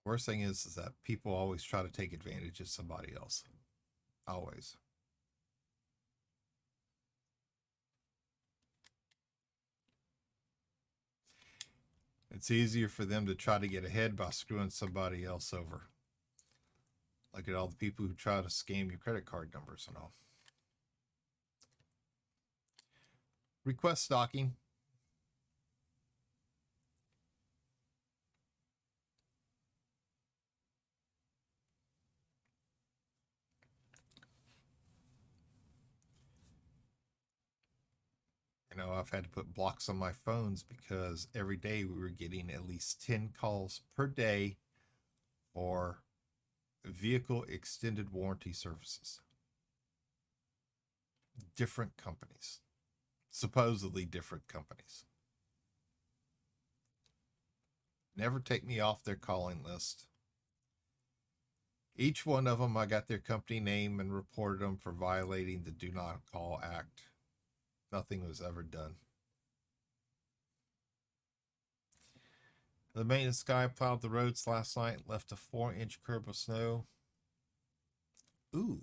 Worst thing is that people always try to take advantage of somebody else. Always. It's easier for them to try to get ahead by screwing somebody else over. Look at all the people who try to scam your credit card numbers and all. Request stalking. I've had to put blocks on my phones because every day we were getting at least 10 calls per day for vehicle extended warranty services. Different companies, supposedly different companies. Never take me off their calling list. Each one of them, I got their company name and reported them for violating the Do Not Call Act. Nothing was ever done. The maintenance guy plowed the roads last night, left a 4-inch curb of snow. Ooh.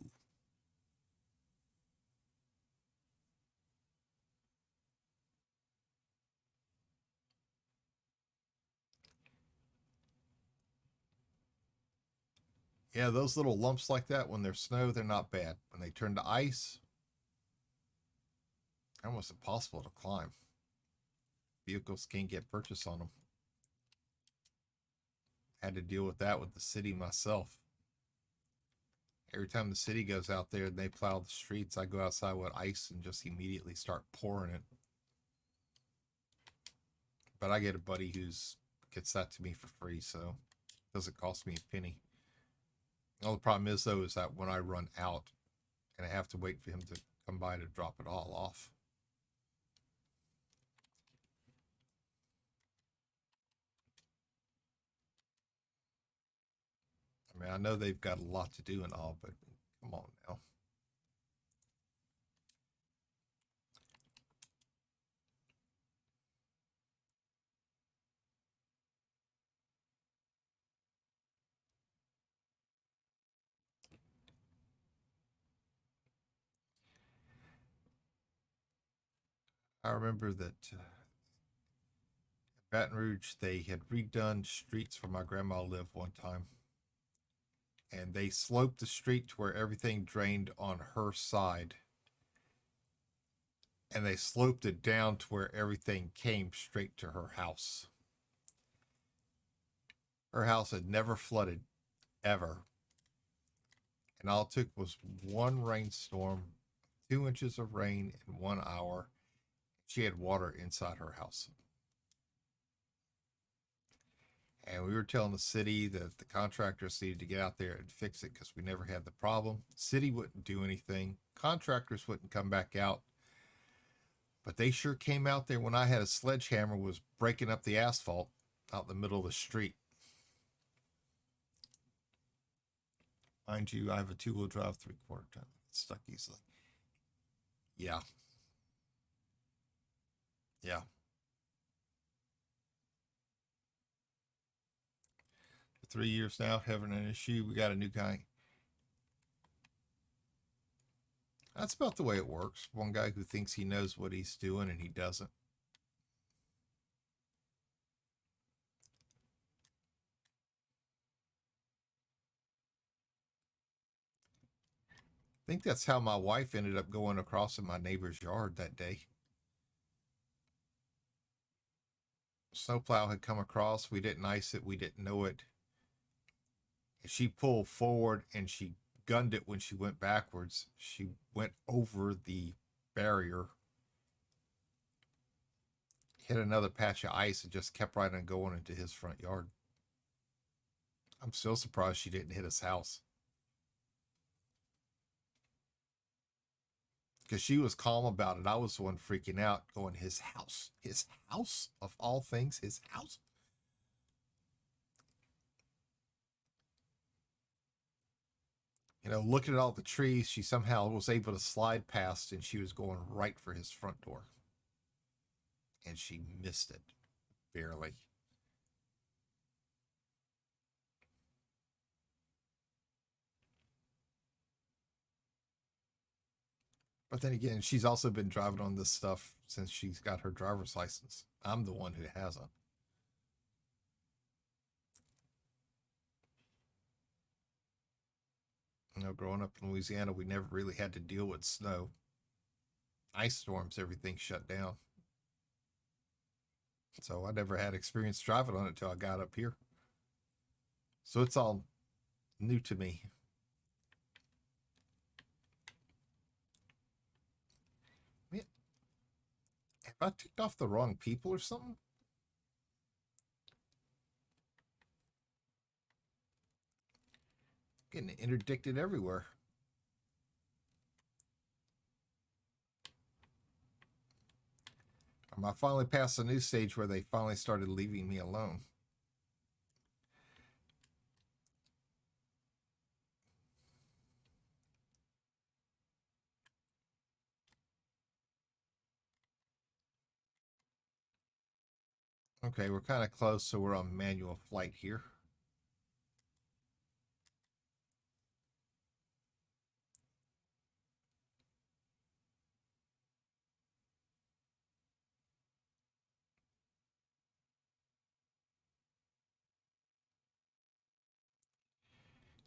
Yeah, those little lumps like that, when they're snow, they're not bad. When they turn to ice, they're almost impossible to climb. Vehicles can't get purchase on them. Had to deal with that with the city myself. Every time the city goes out there and they plow the streets, I go outside with ice and just immediately start pouring it. But I get a buddy who's gets that to me for free, so it doesn't cost me a penny. The only problem is, though, is that when I run out and I have to wait for him to come by to drop it all off. I know they've got a lot to do and all, but come on now. I remember that Baton Rouge, they had redone streets where my grandma lived one time, and they sloped the street to where everything drained on her side, and they sloped it down to where everything came straight to her house. Her house had never flooded ever, and all it took was one rainstorm, 2 inches of rain in 1 hour. She had water inside her house. And we were telling the city that the contractors needed to get out there and fix it because we never had the problem. City wouldn't do anything. Contractors wouldn't come back out. But they sure came out there when I had a sledgehammer, was breaking up the asphalt out in the middle of the street. Mind you, I have a 2-wheel drive 3/4 ton. It's stuck easily. Yeah. Yeah. For 3 years now, having an issue. We got a new guy. That's about the way it works. One guy who thinks he knows what he's doing and he doesn't. I think that's how my wife ended up going across in my neighbor's yard that day. Snowplow had come across. We didn't ice it. We didn't know it. She pulled forward and she gunned it when she went backwards. She went over the barrier, hit another patch of ice, and just kept right on going into his front yard. I'm still surprised she didn't hit his house. Because she was calm about it. I was the one freaking out, going, his house. His house? Of all things, his house? Looking at all the trees, she somehow was able to slide past, and she was going right for his front door. And she missed it. Barely. But then again, she's also been driving on this stuff since she's got her driver's license. I'm the one who hasn't. Growing up in Louisiana, we never really had to deal with snow. Ice storms, everything shut down. So I never had experience driving on it until I got up here. So it's all new to me. Man, have I ticked off the wrong people or something? Getting interdicted everywhere. I finally passed the new stage where they finally started leaving me alone. Okay, we're kind of close, so we're on manual flight here.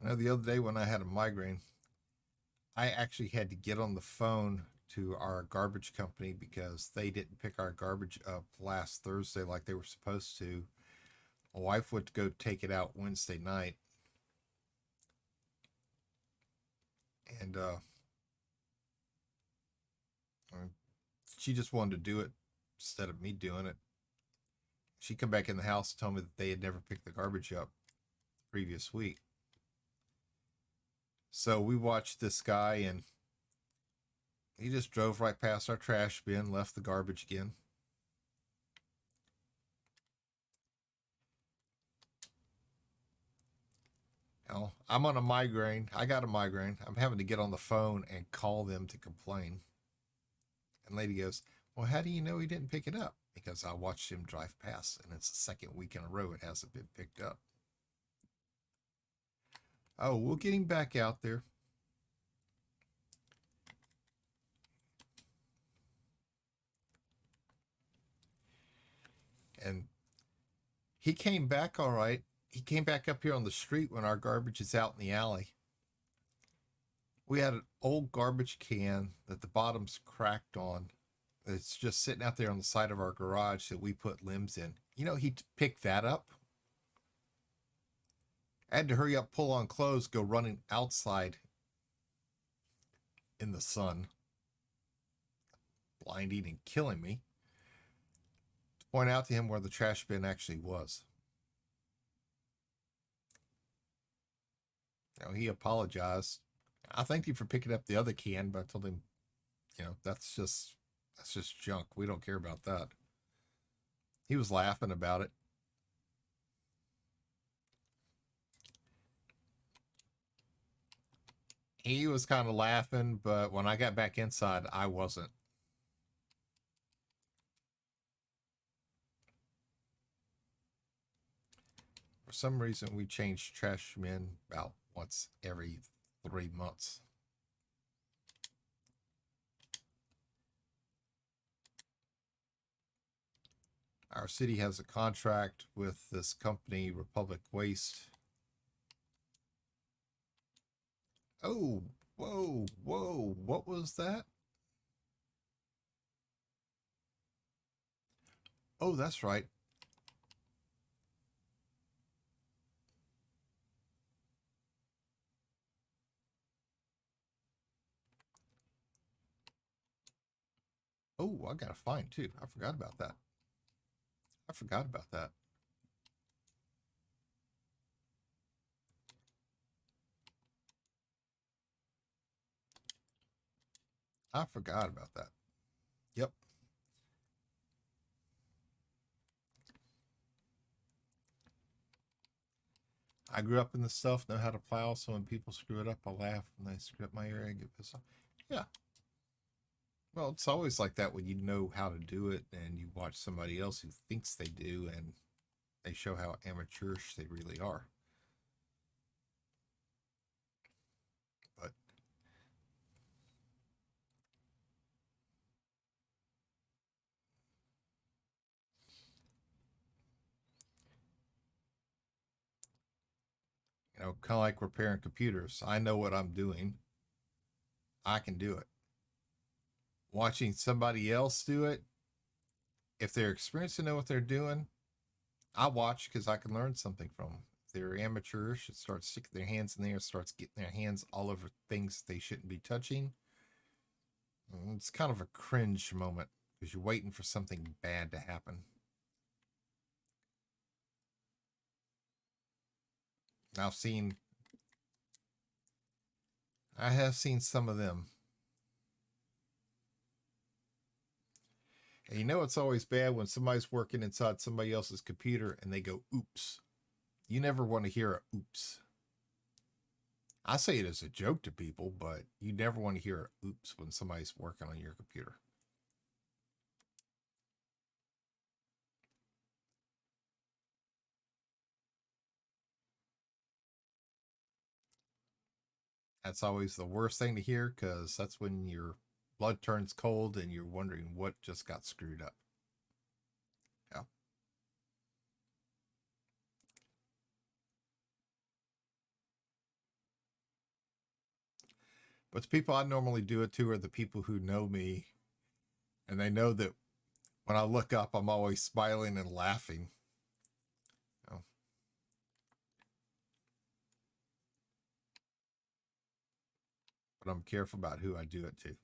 The other day when I had a migraine, I actually had to get on the phone to our garbage company because they didn't pick our garbage up last Thursday like they were supposed to. My wife went to go take it out Wednesday night. And she just wanted to do it instead of me doing it. She come back in the house and told me that they had never picked the garbage up the previous week. So we watched this guy, and he just drove right past our trash bin, left the garbage again. Well, I'm on a migraine. I got a migraine. I'm having to get on the phone and call them to complain. And lady goes, well, how do you know he didn't pick it up? Because I watched him drive past, and it's the second week in a row it hasn't been picked up. Oh, we'll get him back out there. And he came back all right. He came back up here on the street when our garbage is out in the alley. We had an old garbage can that the bottom's cracked on. It's just sitting out there on the side of our garage that we put limbs in. You know, he picked that up. I had to hurry up, pull on clothes, go running outside in the sun, blinding and killing me, to point out to him where the trash bin actually was. Now, he apologized. I thanked him for picking up the other can, but I told him, you know, that's just junk. We don't care about that. He was laughing about it. He was kind of laughing, but when I got back inside, I wasn't. For some reason, we change trash men about once every 3 months. Our city has a contract with this company, Republic Waste. Oh, whoa, whoa, what was that? Oh, that's right. Oh, I got a fine too. I forgot about that. I forgot about that. I forgot about that. Yep. I grew up in the stuff, know how to plow, so when people screw it up, I laugh. When they screw up my area, I get pissed off. Yeah. Well, it's always like that when you know how to do it and you watch somebody else who thinks they do and they show how amateurish they really are. But you know, kind of like repairing computers. I know what I'm doing. I can do it. Watching somebody else do it, if they're experienced and know what they're doing, I watch because I can learn something from them. If they're amateurish, it starts sticking their hands in there, starts getting their hands all over things they shouldn't be touching. It's kind of a cringe moment because you're waiting for something bad to happen. I have seen some of them. And you know it's always bad when somebody's working inside somebody else's computer and they go, oops. You never want to hear a oops. I say it as a joke to people, but you never want to hear a oops when somebody's working on your computer. That's always the worst thing to hear because that's when your blood turns cold and you're wondering what just got screwed up. Yeah. But the people I normally do it to are the people who know me and they know that when I look up, I'm always smiling and laughing. Oh. But I'm careful about who I do it to.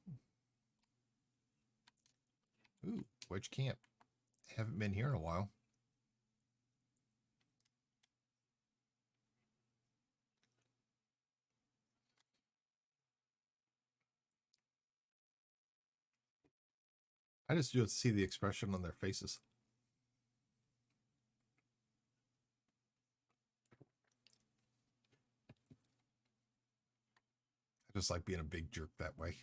Ooh, which camp? Haven't been here in a while. I just do it to see the expression on their faces. Just like being a big jerk that way.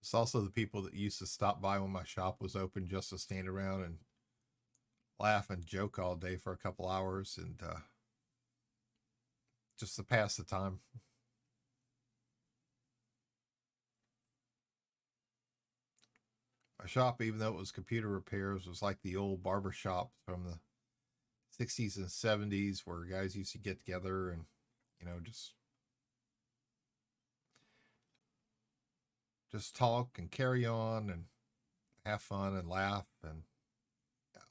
It's also the people that used to stop by when my shop was open just to stand around and laugh and joke all day for a couple hours and just to pass the time. My shop, even though it was computer repairs, was like the old barber shop from the 60s and 70s where guys used to get together and, just talk and carry on and have fun and laugh and yeah.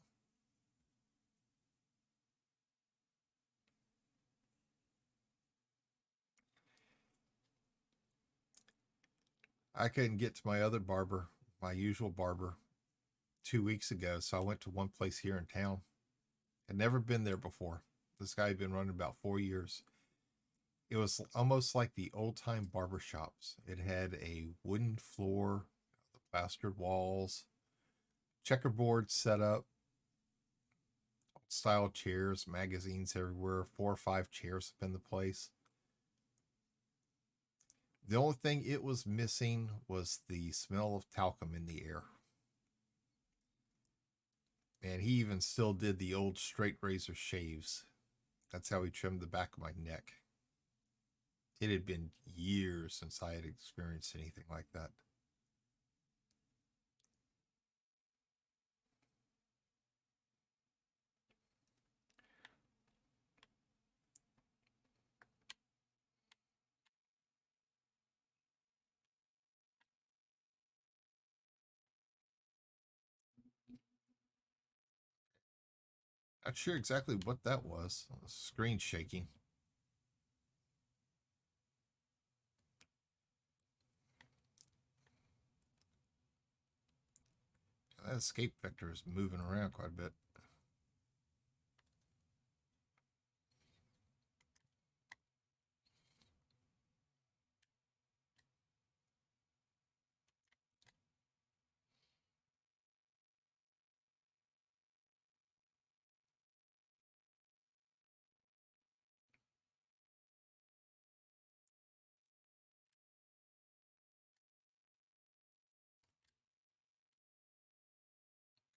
I couldn't get to my other barber, my usual barber, 2 weeks ago, so I went to one place here in town. I'd never been there before. This guy had been running about 4 years. It was almost like the old time barber shops. It had a wooden floor, the plastered walls, checkerboard set up, style chairs, magazines everywhere, 4 or 5 chairs up in the place. The only thing it was missing was the smell of talcum in the air. And he even still did the old straight razor shaves. That's how he trimmed the back of my neck. It had been years since I had experienced anything like that. Not sure exactly what that was. The screen shaking. That escape vector is moving around quite a bit.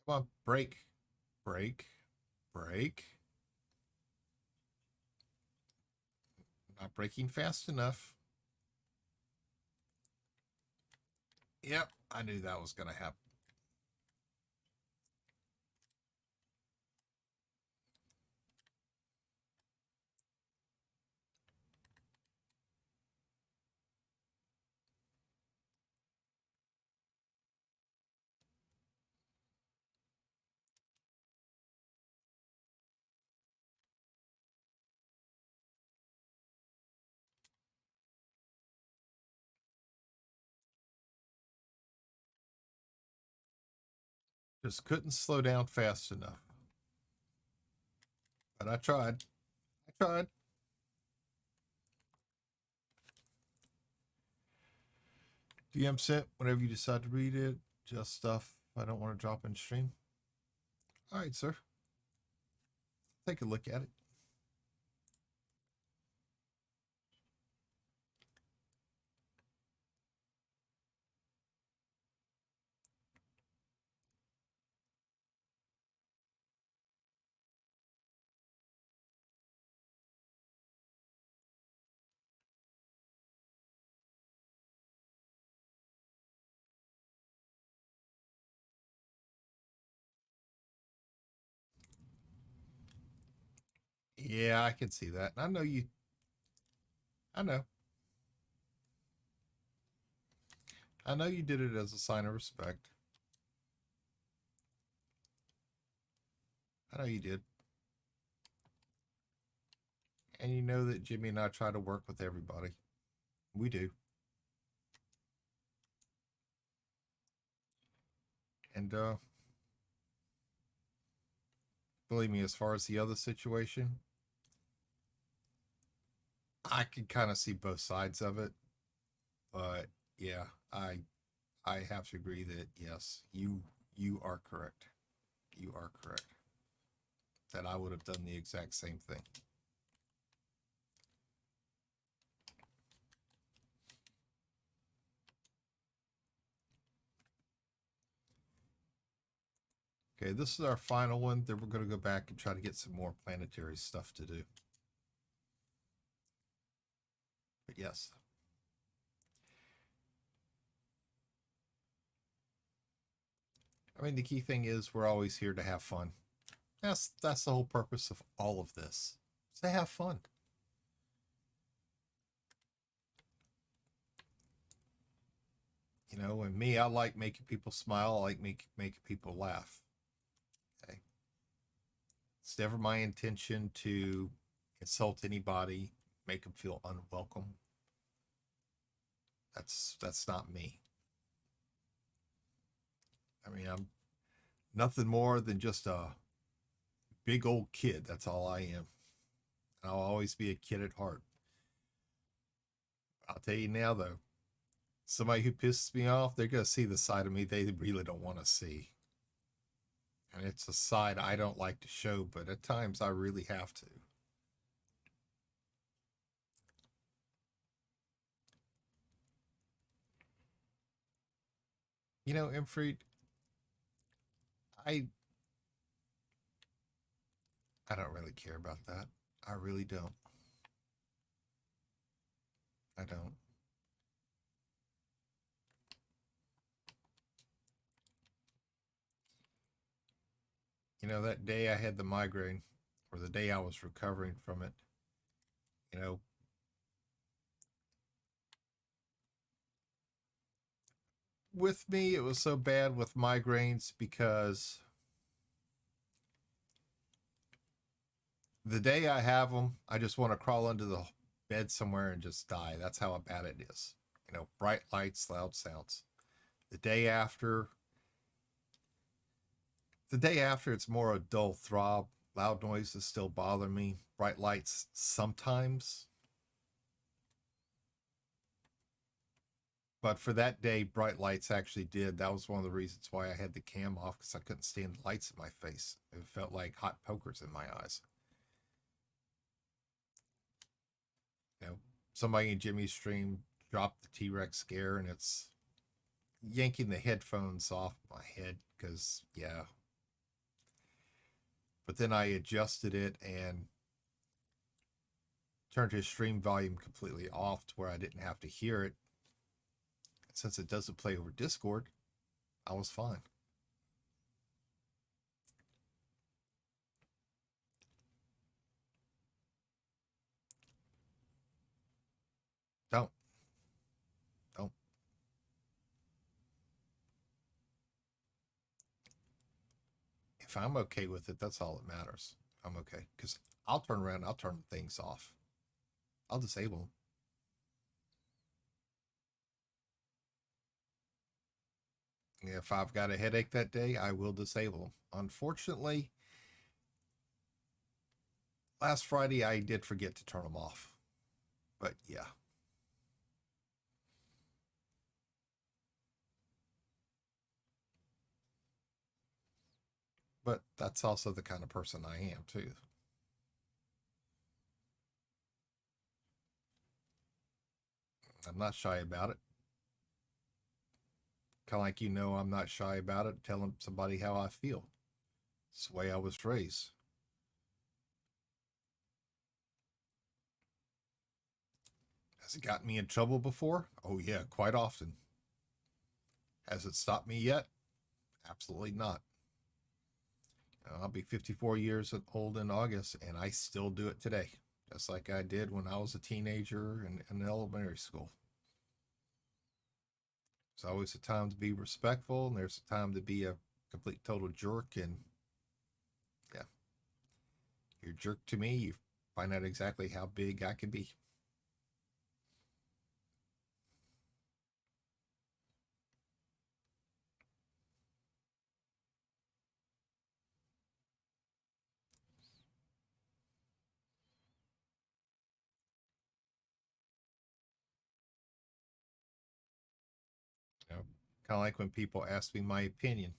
Come on, break, break, break. Not breaking fast enough. Yep, I knew that was going to happen. Just couldn't slow down fast enough. But I tried. I tried. DM sent whenever you decide to read it. Just stuff I don't want to drop in stream. All right, sir. Take a look at it. Yeah, I can see that. I know you. I know. I know you did it as a sign of respect. I know you did. And you know that Jimmy and I try to work with everybody. We do. And believe me, as far as the other situation, I can kind of see both sides of it. But yeah, I I have to agree that yes, you are correct. You are correct. That I would have done the exact same thing. Okay, this is our final one. Then we're going to go back and try to get some more planetary stuff to do. But yes. I mean, the key thing is we're always here to have fun. That's the whole purpose of all of this. Is to have fun. You know, and me, I like making people smile. I like making people laugh. Okay. It's never my intention to insult anybody, make them feel unwelcome. That's not me. I mean, I'm nothing more than just a big old kid. That's all I am. I'll always be a kid at heart. I'll tell you now, though, somebody who pisses me off, they're going to see the side of me they really don't want to see. And it's a side I don't like to show, but at times I really have to. You know, Imfried, I I don't really care about that. I really don't. I don't. You know, that day I had the migraine, or the day I was recovering from it, you know, with me, it was so bad with migraines because the day I have them, I just want to crawl under the bed somewhere and just die. That's how bad it is. You know, bright lights, loud sounds. The day after, it's more a dull throb. Loud noises still bother me. Bright lights sometimes. But for that day, bright lights actually did. That was one of the reasons why I had the cam off, because I couldn't stand the lights in my face. It felt like hot pokers in my eyes. You know, somebody in Jimmy's stream dropped the T-Rex scare, and it's yanking the headphones off my head because, yeah. But then I adjusted it and turned his stream volume completely off to where I didn't have to hear it. Since it doesn't play over Discord, I was fine. Don't. Don't. If I'm okay with it, that's all that matters. I'm okay. Because I'll turn around, I'll turn things off. I'll disable them. If I've got a headache that day, I will disable them. Unfortunately, last Friday I did forget to turn them off. But yeah. But that's also the kind of person I am, too. I'm not shy about it. Kind of like, I'm not shy about it, telling somebody how I feel. It's the way I was raised. Has it gotten me in trouble before? Oh, yeah, quite often. Has it stopped me yet? Absolutely not. I'll be 54 years old in August, and I still do it today, just like I did when I was a teenager in elementary school. There's always a time to be respectful, and there's a time to be a complete total jerk. And yeah, you're a jerk to me, you find out exactly how big I can be. Kind of like when people ask me my opinion.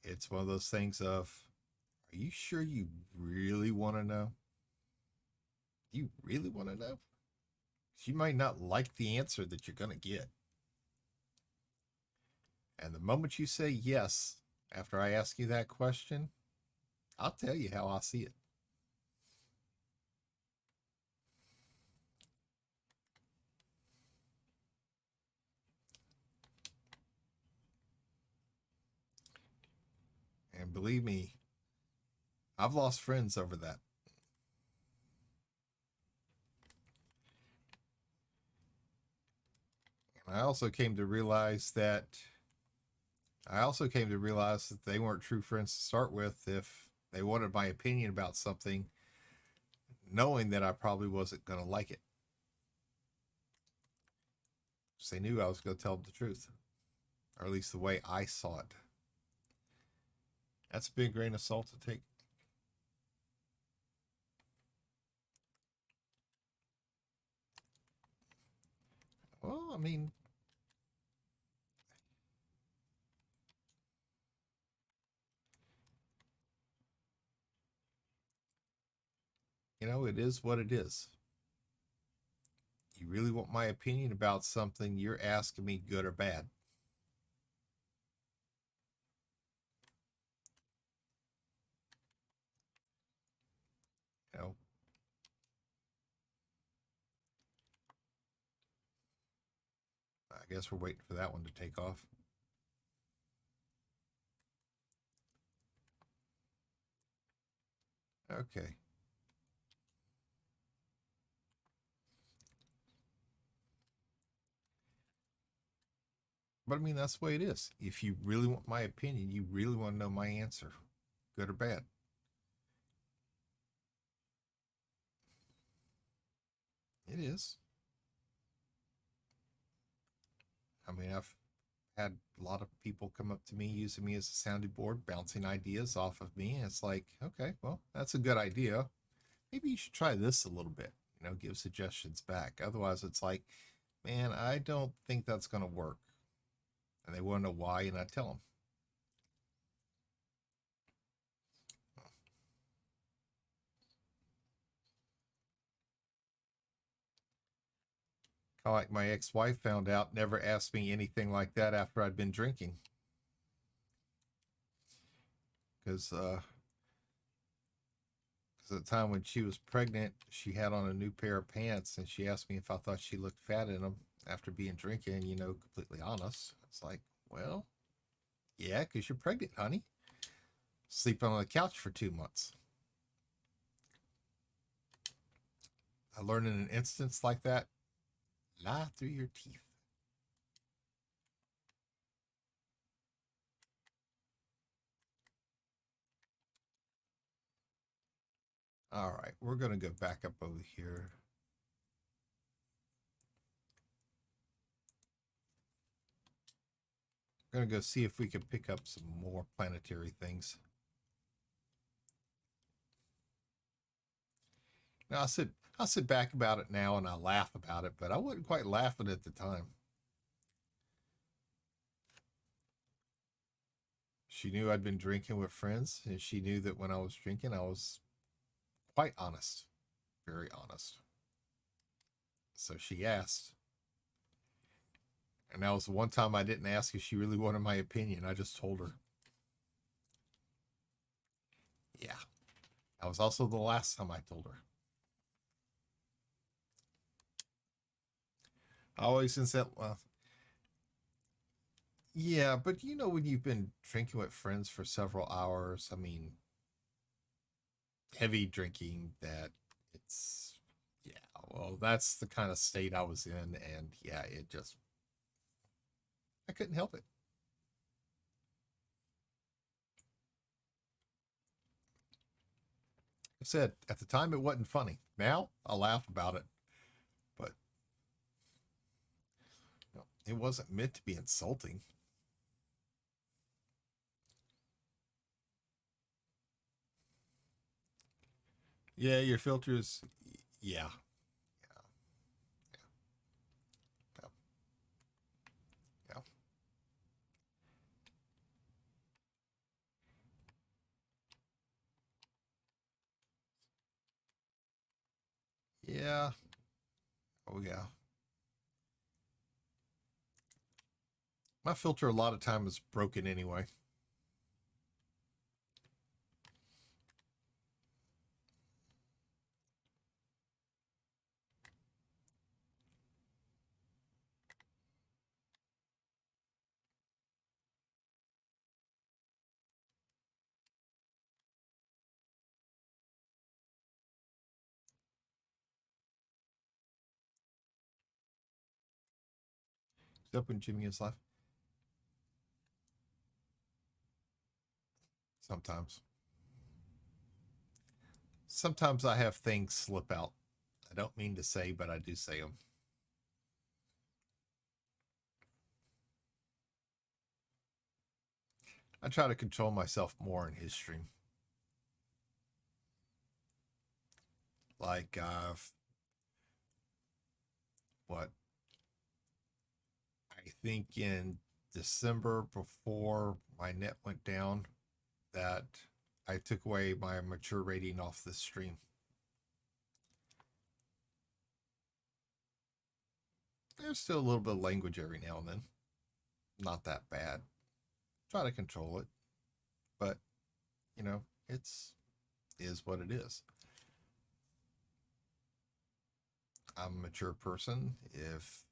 It's one of those things of, are you sure you really want to know? You really want to know? You might not like the answer that you're going to get. And the moment you say yes, after I ask you that question, I'll tell you how I see it. And believe me, I've lost friends over that. And I also came to realize that they weren't true friends to start with if they wanted my opinion about something, knowing that I probably wasn't going to like it. So they knew I was going to tell them the truth, or at least the way I saw it. That's a big grain of salt to take. Well, I mean, it is what it is. You really want my opinion about something, you're asking me good or bad. You know, I guess we're waiting for that one to take off. Okay. But I mean, that's the way it is. If you really want my opinion, you really want to know my answer, good or bad. It is. I mean, I've had a lot of people come up to me using me as a sounding board, bouncing ideas off of me. And it's like, okay, well, that's a good idea. Maybe you should try this a little bit, give suggestions back. Otherwise, it's like, man, I don't think that's going to work. And they want to know why, and I tell them. Kind of like my ex-wife found out, never asked me anything like that after I'd been drinking. Because at the time when she was pregnant, she had on a new pair of pants, and she asked me if I thought she looked fat in them after being drinking, completely honest. It's like, well, yeah, because you're pregnant, honey. Sleeping on the couch for 2 months. I learned in an instance like that, lie through your teeth. All right, we're going to go back up over here. We're going to go see if we can pick up some more planetary things. Now, I sit back about it now and I laugh about it, but I wasn't quite laughing at the time. She knew I'd been drinking with friends, and she knew that when I was drinking, I was quite honest, very honest. So she asked. And that was the one time I didn't ask if she really wanted my opinion. I just told her. Yeah. That was also the last time I told her. I always since that, well, yeah, but when you've been drinking with friends for several hours, I mean, heavy drinking, that it's, yeah, well, that's the kind of state I was in. And yeah, I couldn't help it. I said at the time it wasn't funny. Now I laugh about it, but it wasn't meant to be insulting. Yeah, your filters. Yeah, yeah, yeah, yeah. Oh, yeah. My filter a lot of time is broken anyway. Except when Jimmy is live. Sometimes. Sometimes I have things slip out. I don't mean to say, but I do say them. I try to control myself more in his stream. Like, what? I think in December before my net went down, that I took away my mature rating off the stream. There's still a little bit of language every now and then. Not that bad. Try to control it. But, you know, it's is what it is. I'm a mature person. If,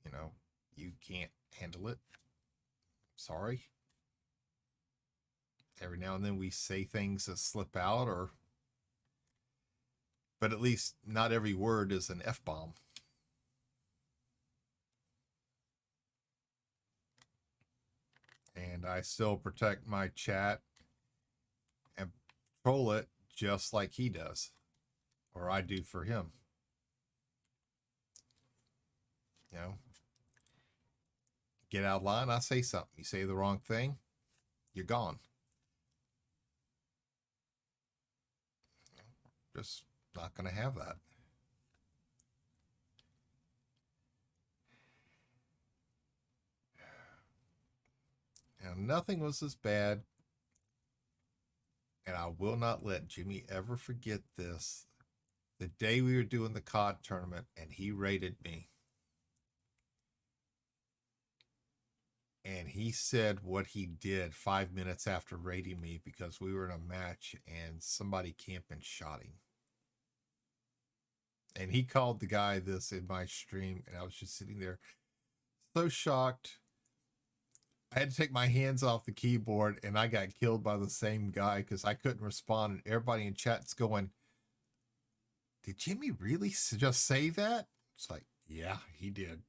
you know, you can't handle it, sorry. Every now and then we say things that slip out, or but at least not every word is an F-bomb. And I still protect my chat and control it just like he does, or I do for him. You know, get out of line, I say something. You say the wrong thing, you're gone. Just not going to have that. And nothing was as bad, and I will not let Jimmy ever forget this. The day we were doing the COD tournament, and he rated me. And he said what he did 5 minutes after rating me because we were in a match and somebody camped and shot him. And he called the guy this in my stream, and I was just sitting there so shocked. I had to take my hands off the keyboard, and I got killed by the same guy because I couldn't respond. And everybody in chat's going, "Did Jimmy really just say that?" It's like, yeah, he did.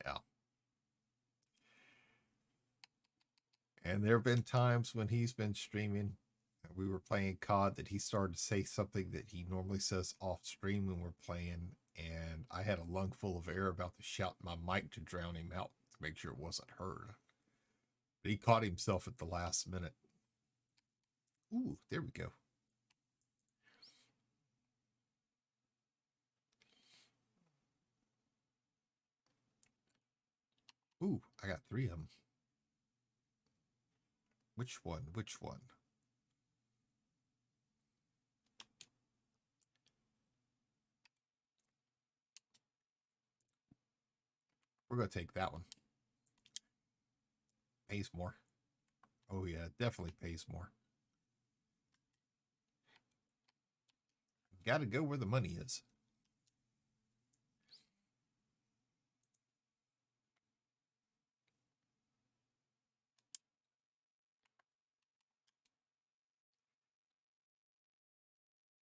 Yeah. And there have been times when he's been streaming, and we were playing COD, that he started to say something that he normally says off stream when we're playing. And I had a lung full of air about to shout my mic to drown him out to make sure it wasn't heard. But he caught himself at the last minute. Ooh, there we go. Ooh, I got 3 of them. Which one? Which one? We're going to take that one. Pays more. Oh, yeah, definitely pays more. Got to go where the money is.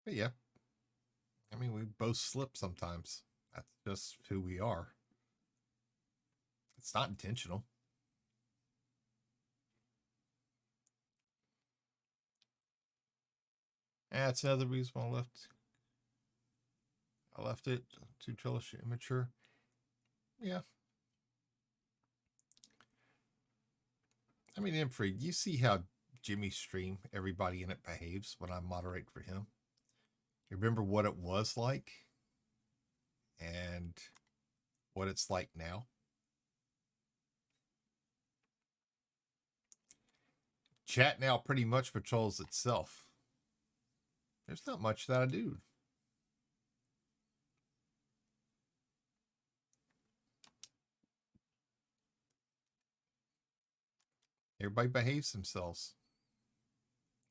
But yeah, I mean, we both slip sometimes. That's just who we are. It's not intentional. That's another reason why I left it too childish, immature. Yeah. I mean, Imfrey, you see how Jimmy's stream, everybody in it behaves when I moderate for him. You remember what it was like and what it's like now? Chat now pretty much patrols itself. There's not much that I do. Everybody behaves themselves.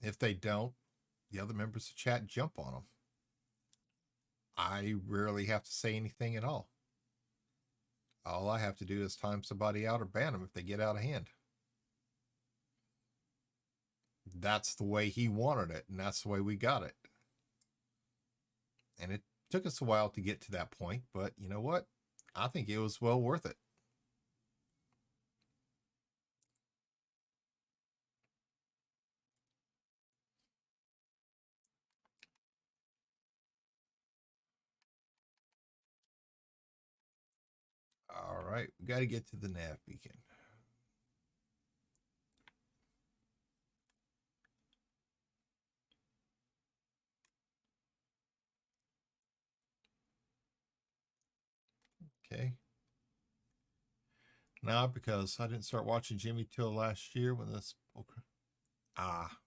If they don't, the other members of chat jump on them. I rarely have to say anything at all. All I have to do is time somebody out or ban them if they get out of hand. That's the way he wanted it, and that's the way we got it. And it took us a while to get to that point, but you know what? I think it was well worth it. All right, we got to get to the nav beacon. Okay. Now, because I didn't start watching Jimmy till last year when this. Ah.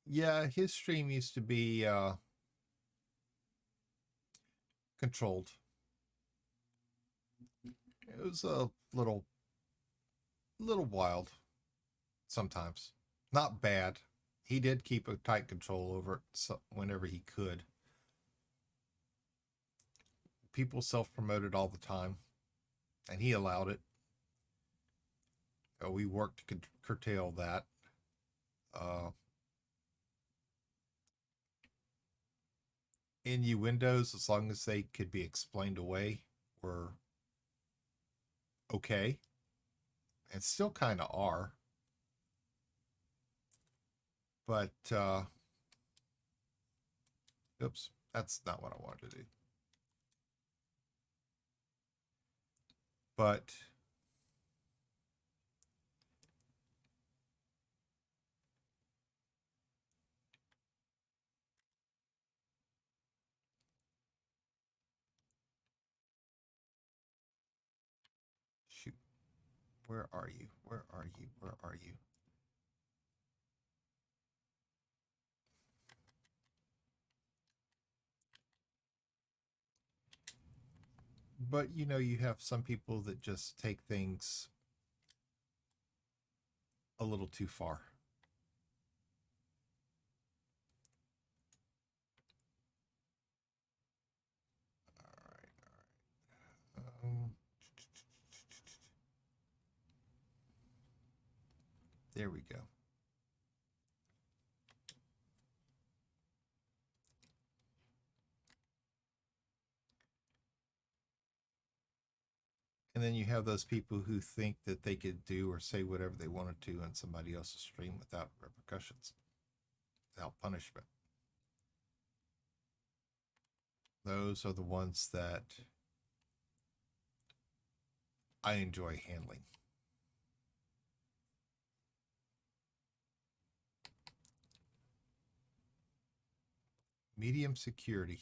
Yeah, his stream used to be controlled. It was a little wild sometimes. Not bad. He did keep a tight control over it whenever he could. People self-promoted all the time, and he allowed it. We worked to curtail that. Innuendos, as long as they could be explained away, were okay, and still kind of are. But oops, that's not what I wanted to do. But shoot, where are you? Where are you? Where are you? But you know, you have some people that just take things a little too far. All right, all right. There we go. And then you have those people who think that they could do or say whatever they wanted to on somebody else's stream without repercussions, without punishment. Those are the ones that I enjoy handling. Medium security.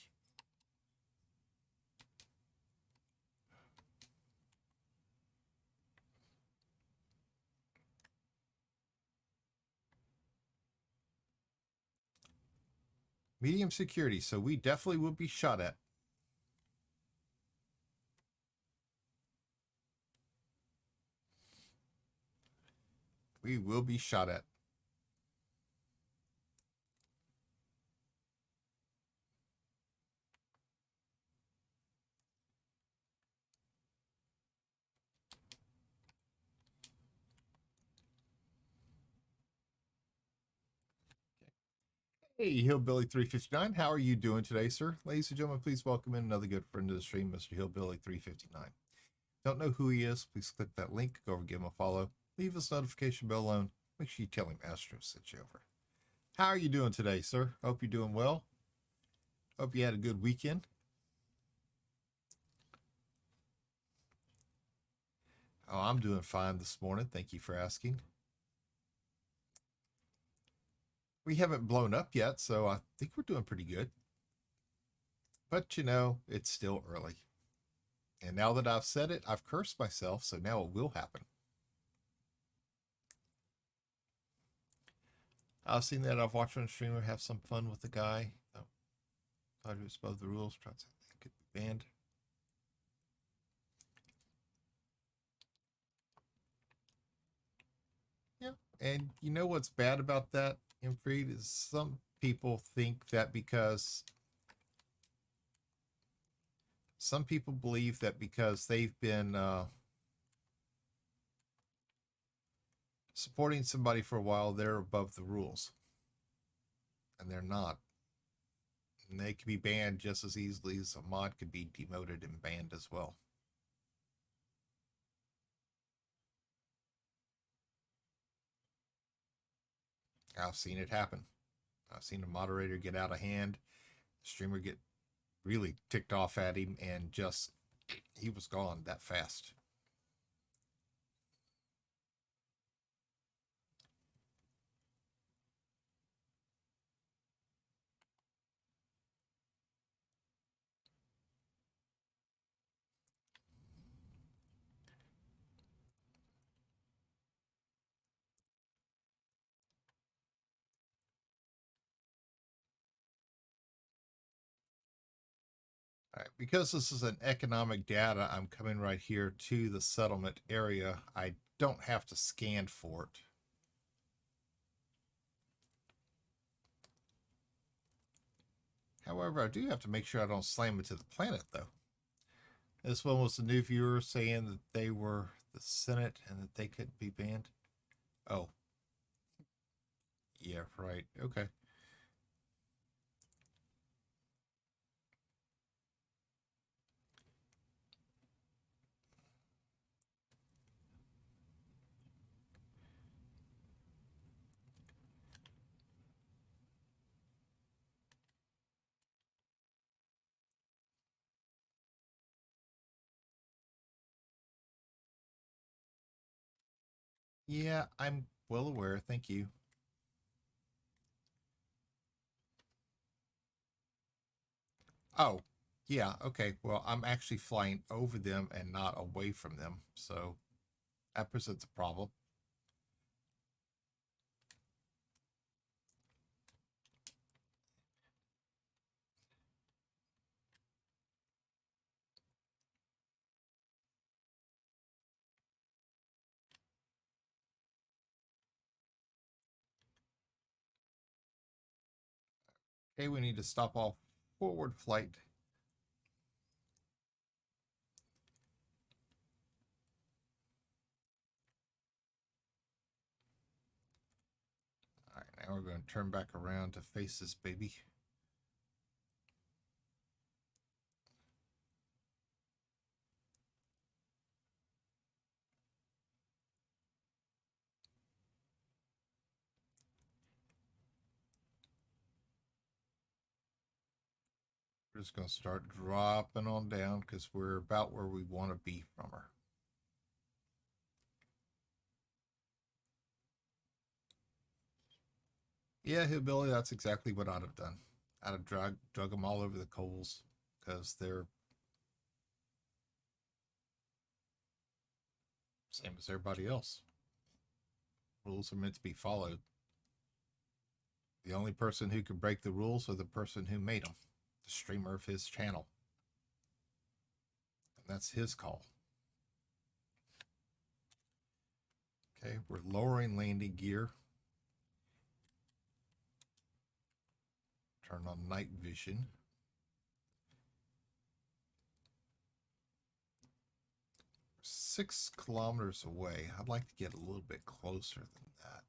Medium security, so we definitely will be shot at. We will be shot at. Hey, Hillbilly 359, how are you doing today, sir? Ladies and gentlemen, please welcome in another good friend of the stream, Mr. Hillbilly 359. Don't know who he is? Please click that link, go over, give him a follow, leave his notification bell on. Make sure you tell him Astro sent you over. How are you doing today, sir? Hope you're doing well. Hope you had a good weekend. Oh, I'm doing fine this morning. Thank you for asking. We haven't blown up yet, so I think we're doing pretty good. But you know, it's still early. And now that I've said it, I've cursed myself, so now it will happen. I've seen that. I've watched one streamer have some fun with the guy. Thought he was above the rules. Trying to get banned. Yeah. And you know what's bad about that, Imfried, is some people think that because some people believe that because they've been supporting somebody for a while, they're above the rules. And they're not. And they could be banned just as easily as a mod could be demoted and banned as well. I've seen it happen. I've seen a moderator get out of hand, the streamer get really ticked off at him, and just he was gone that fast. All right, because this is an economic data, I'm coming right here to the settlement area. I don't have to scan for it. However, I do have to make sure I don't slam into the planet, though. This one was a new viewer saying that they were the Senate and that they couldn't be banned. Oh. Yeah, right. Okay. Yeah, I'm well aware. Thank you. Oh, yeah. Okay. Well, I'm actually flying over them and not away from them. So that presents a problem. Okay, we need to stop all forward flight. All right, now we're going to turn back around to face this baby. We're just going to start dropping on down because we're about where we want to be from her. Yeah, Hillbilly, that's exactly what I'd have done. I'd have drug them all over the coals because they're same as everybody else. Rules are meant to be followed. The only person who can break the rules are the person who made them, the streamer of his channel. And that's his call. Okay, we're lowering landing gear. Turn on night vision. 6 kilometers away. I'd like to get a little bit closer than that.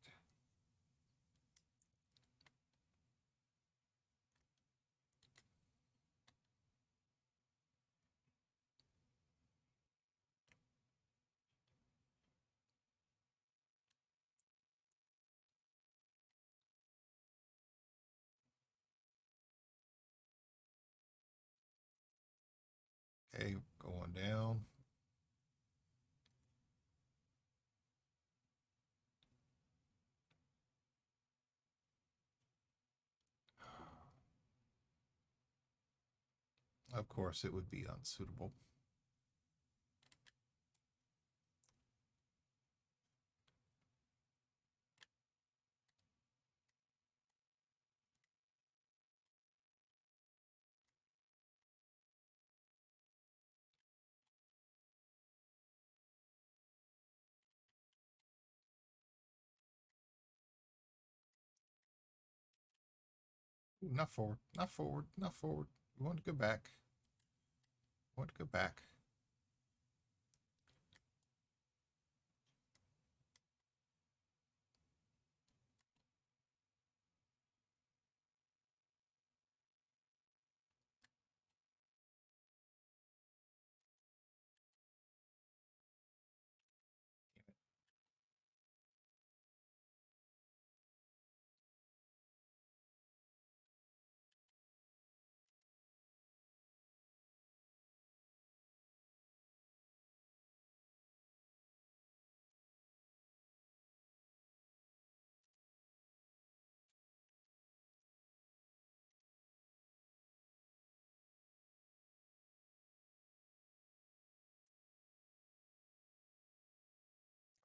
Okay, going down. Of course, it would be unsuitable. Ooh, not forward, not forward, not forward. We want to go back. We want to go back.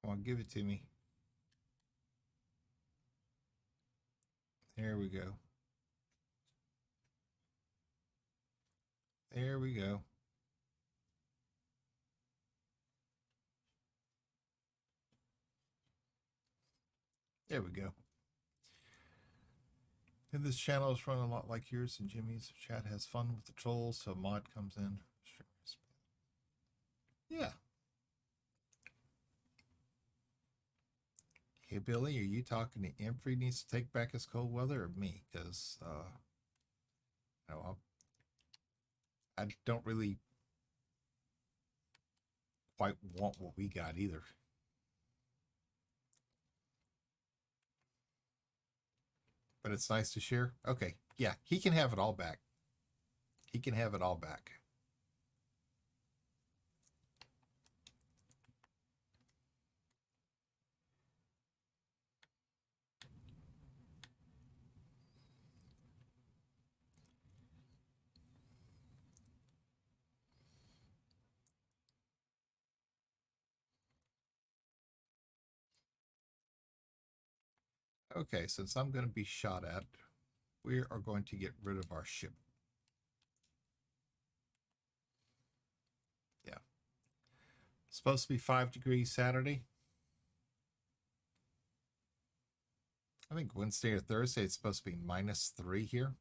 Come on, give it to me. There we go. There we go. There we go. And this channel is running a lot like yours and Jimmy's. Chat has fun with the trolls, so mod comes in. Yeah. Hey, Billy, are you talking to Imfrey needs to take back his cold weather or me? Because, no, I don't really quite want what we got either. But it's nice to share. Okay. Yeah, he can have it all back. He can have it all back. Okay, since I'm going to be shot at, we are going to get rid of our ship. Yeah. Supposed to be 5 degrees Saturday. I think Wednesday or Thursday it's supposed to be -3 here.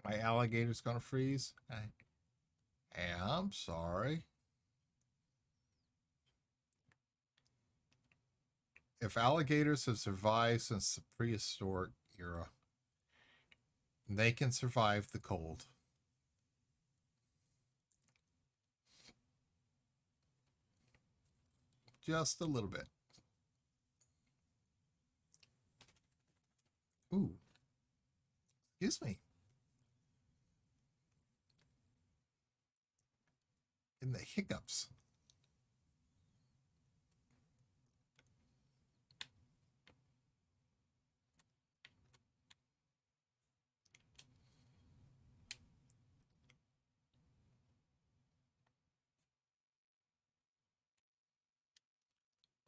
My alligator's going to freeze. I'm sorry. If alligators have survived since the prehistoric era, they can survive the cold. Just a little bit. Ooh. Excuse me. In the hiccups.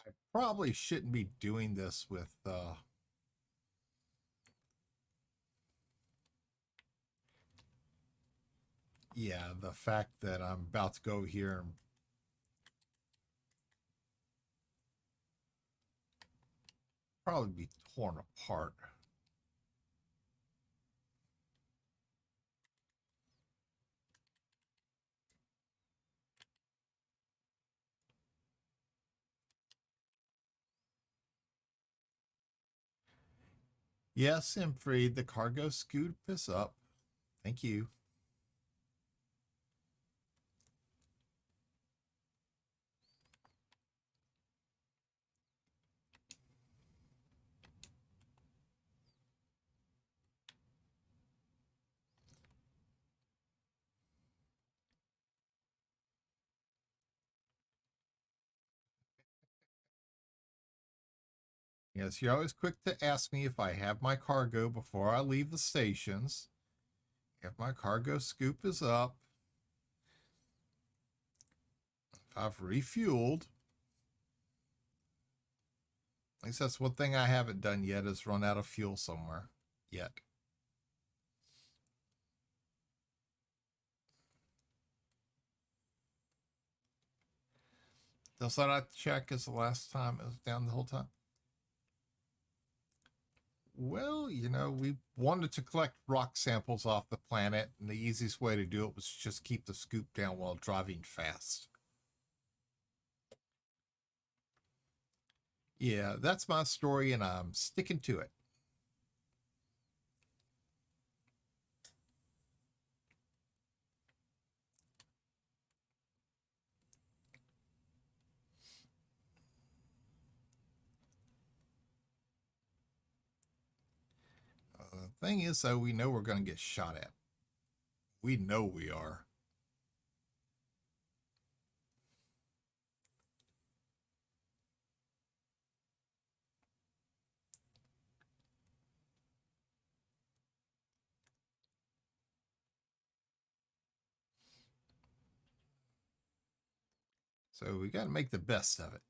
I probably shouldn't be doing this with yeah, the fact that I'm about to go here and probably be torn apart. Yes, Imfried, the cargo scoop is up. Thank you. Yes, you're always quick to ask me if I have my cargo before I leave the stations. If my cargo scoop is up. I've refueled. At least that's one thing I haven't done yet, is run out of fuel somewhere yet. Does that not check as the last time it was down the whole time? Well, we wanted to collect rock samples off the planet, and the easiest way to do it was just keep the scoop down while driving fast. Yeah, that's my story, and I'm sticking to it. The thing is, though, we know we're going to get shot at. We know we are. So we got to make the best of it.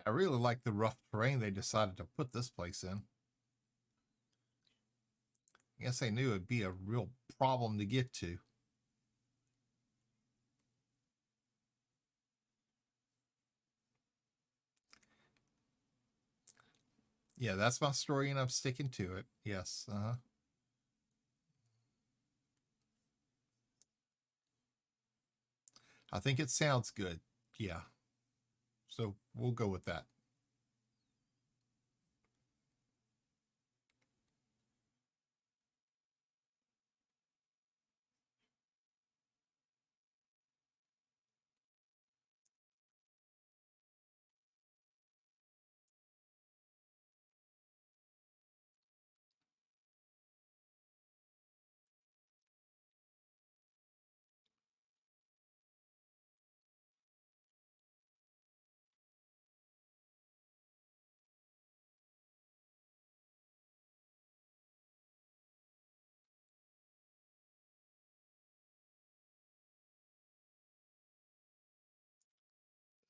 I really like the rough terrain they decided to put this place in. I guess they knew it'd be a real problem to get to. Yeah, that's my story, and I'm sticking to it. Yes. I think it sounds good. Yeah. So we'll go with that.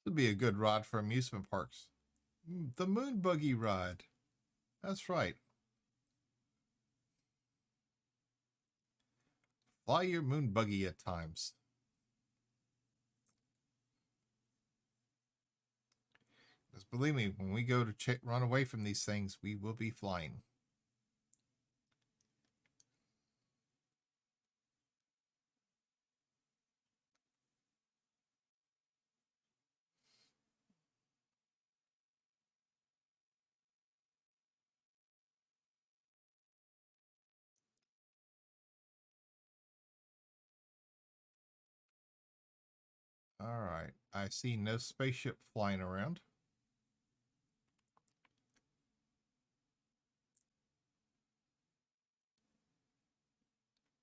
This would be a good ride for amusement parks. The moon buggy ride. That's right. Fly your moon buggy at times. Because believe me, when we go to run away from these things, we will be flying. All right. I see no spaceship flying around.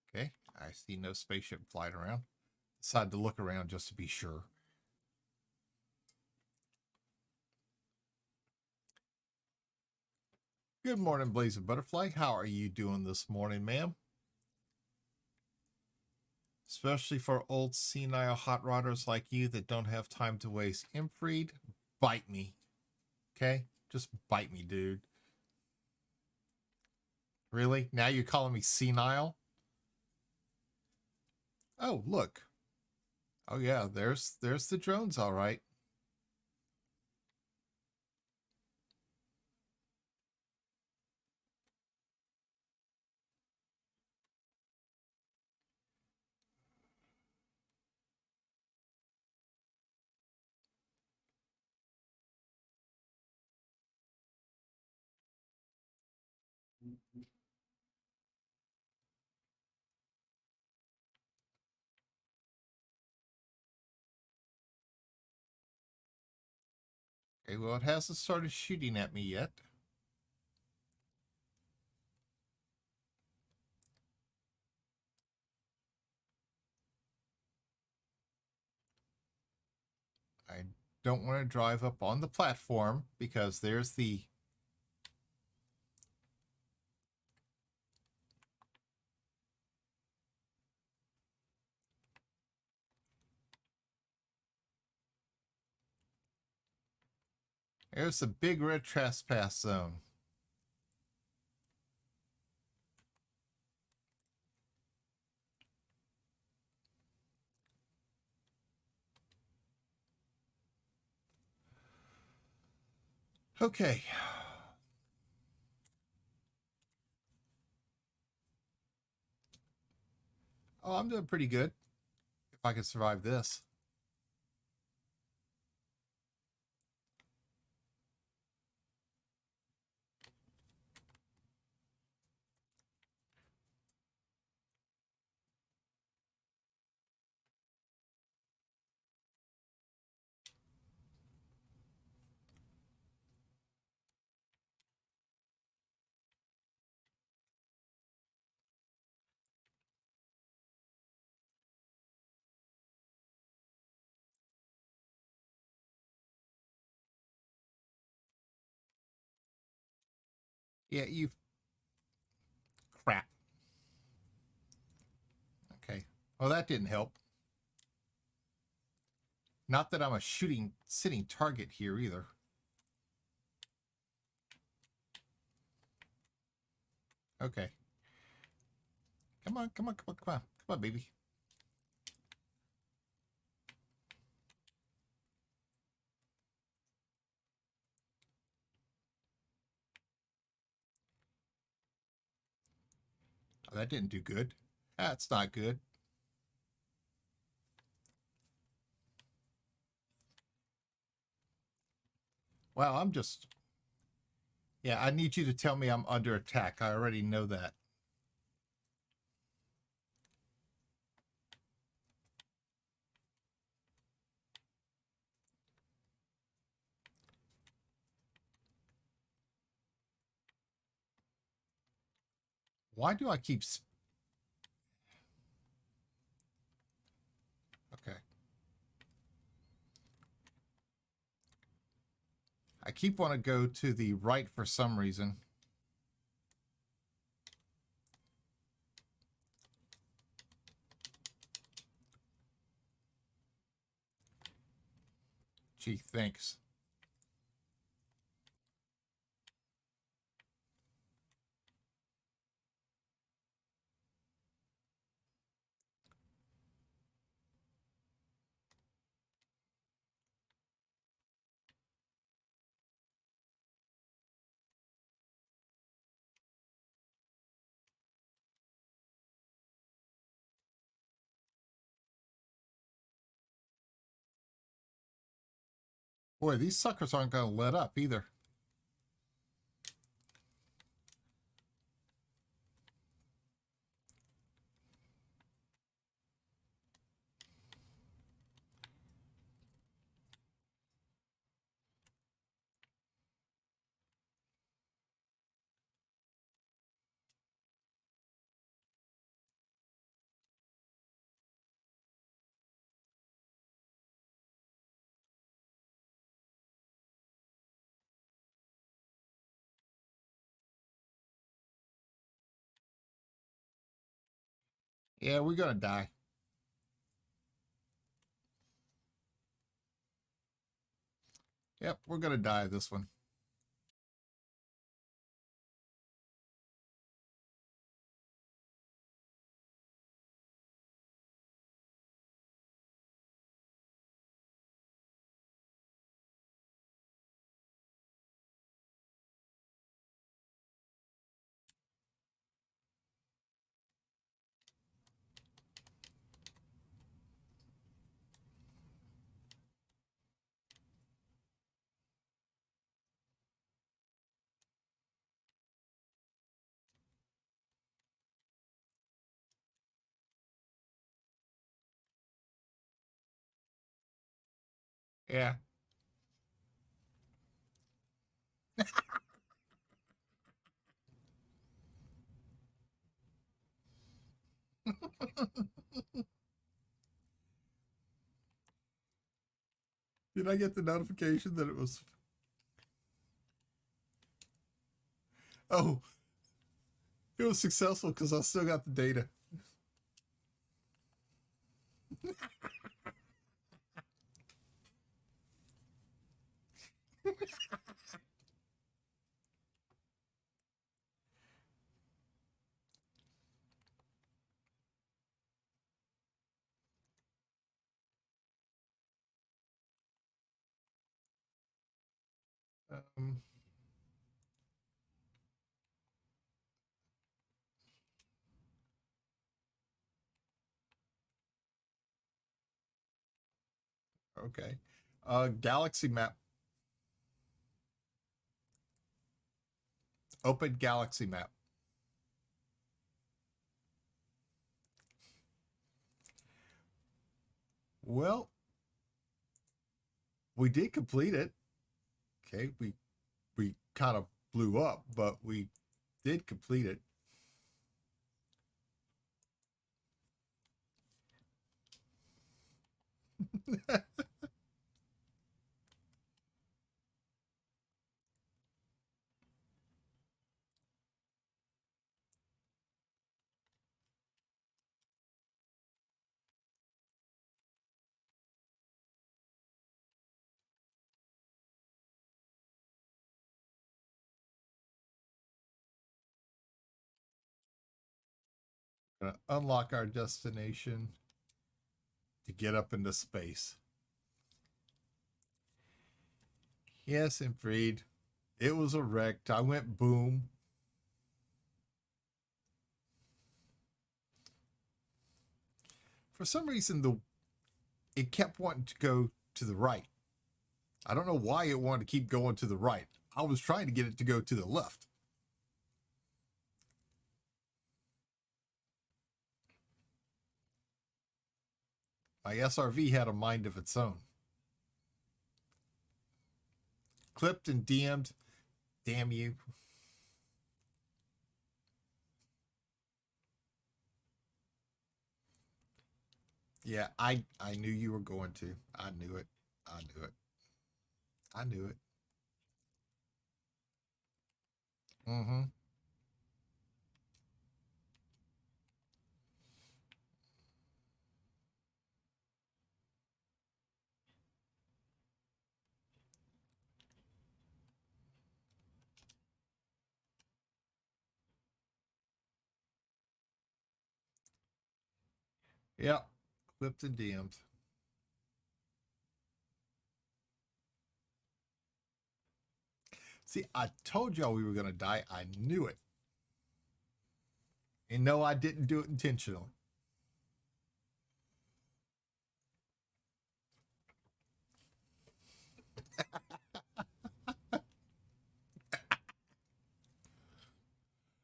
Okay. I see no spaceship flying around. Decided to look around just to be sure. Good morning, Blazing Butterfly. How are you doing this morning, ma'am? Especially for old senile hot rodders like you that don't have time to waste. Imfried, bite me. Okay? Just bite me, dude. Really? Now you're calling me senile? Oh, look. Oh yeah, there's the drones, all right. Okay, well, it hasn't started shooting at me yet. I don't want to drive up on the platform because there's the... There's the big red trespass zone. Okay. Oh, I'm doing pretty good. If I can survive this. Yeah, you... Crap. Okay. Well, that didn't help. Not that I'm a sitting target here either. Okay. Come on, come on, come on, come on. Come on, baby. Oh, that didn't do good. That's not good. Wow, I'm just... Yeah, I need you to tell me I'm under attack. I already know that. Why do I keep... Okay. I keep wanting to go to the right for some reason. Gee, thanks. Boy, these suckers aren't going to let up either. Yeah, we're going to die. Yep, we're going to die this one. Yeah. Did I get the notification that it was? Oh, it was successful because I still got the data. Um, okay. Galaxy map. Open galaxy map. Well, we did complete it. Okay, we kind of blew up, but we did complete it. Gonna unlock our destination to get up into space. Yes, and Freed, it was a wreck. I went boom. For some reason, the it kept wanting to go to the right. I don't know why it wanted to keep going to the right. I was trying to get it to go to the left. My SRV had a mind of its own. Clipped and DM'd. Damn you. Yeah, I knew you were going to. I knew it. I knew it. I knew it. Mm-hmm. Yeah. Clipped and DM'd. See, I told y'all we were gonna die. I knew it. And no, I didn't do it intentionally.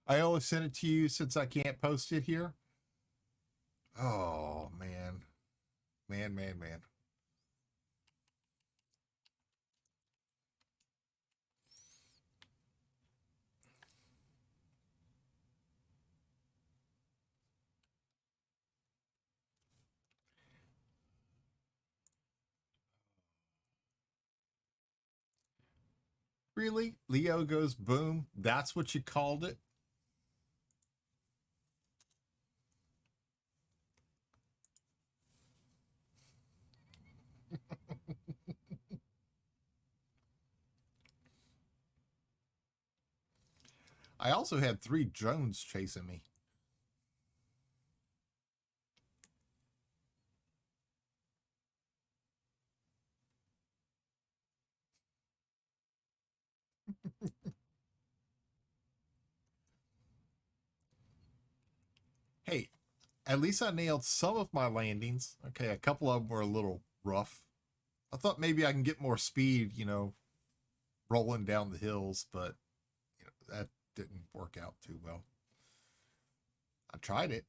I only sent it to you since I can't post it here. Oh man. Man, man, man. Really? Leo goes boom. That's what you called it? I also had 3 drones chasing me. Hey, at least I nailed some of my landings. Okay, a couple of them were a little rough. I thought maybe I can get more speed, rolling down the hills, but that didn't work out too well. I tried it.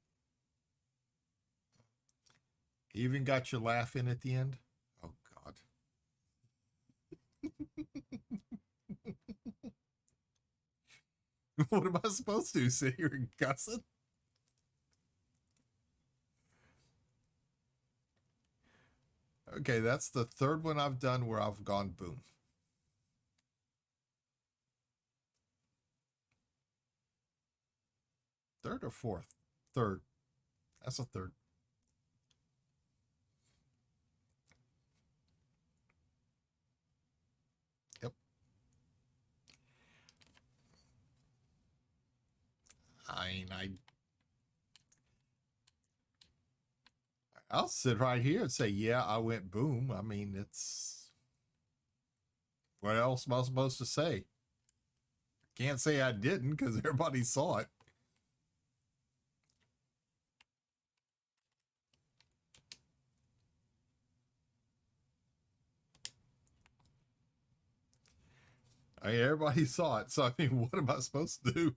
Even got your laugh in at the end. Oh God. What am I supposed to do? Sit here and cuss it? Okay, that's the third one I've done where I've gone boom. Third or fourth? Third. That's a third. Yep. I'll sit right here and say, yeah, I went boom. I mean, it's what else am I supposed to say? Can't say I didn't because everybody saw it. I mean, everybody saw it. So I mean, what am I supposed to do?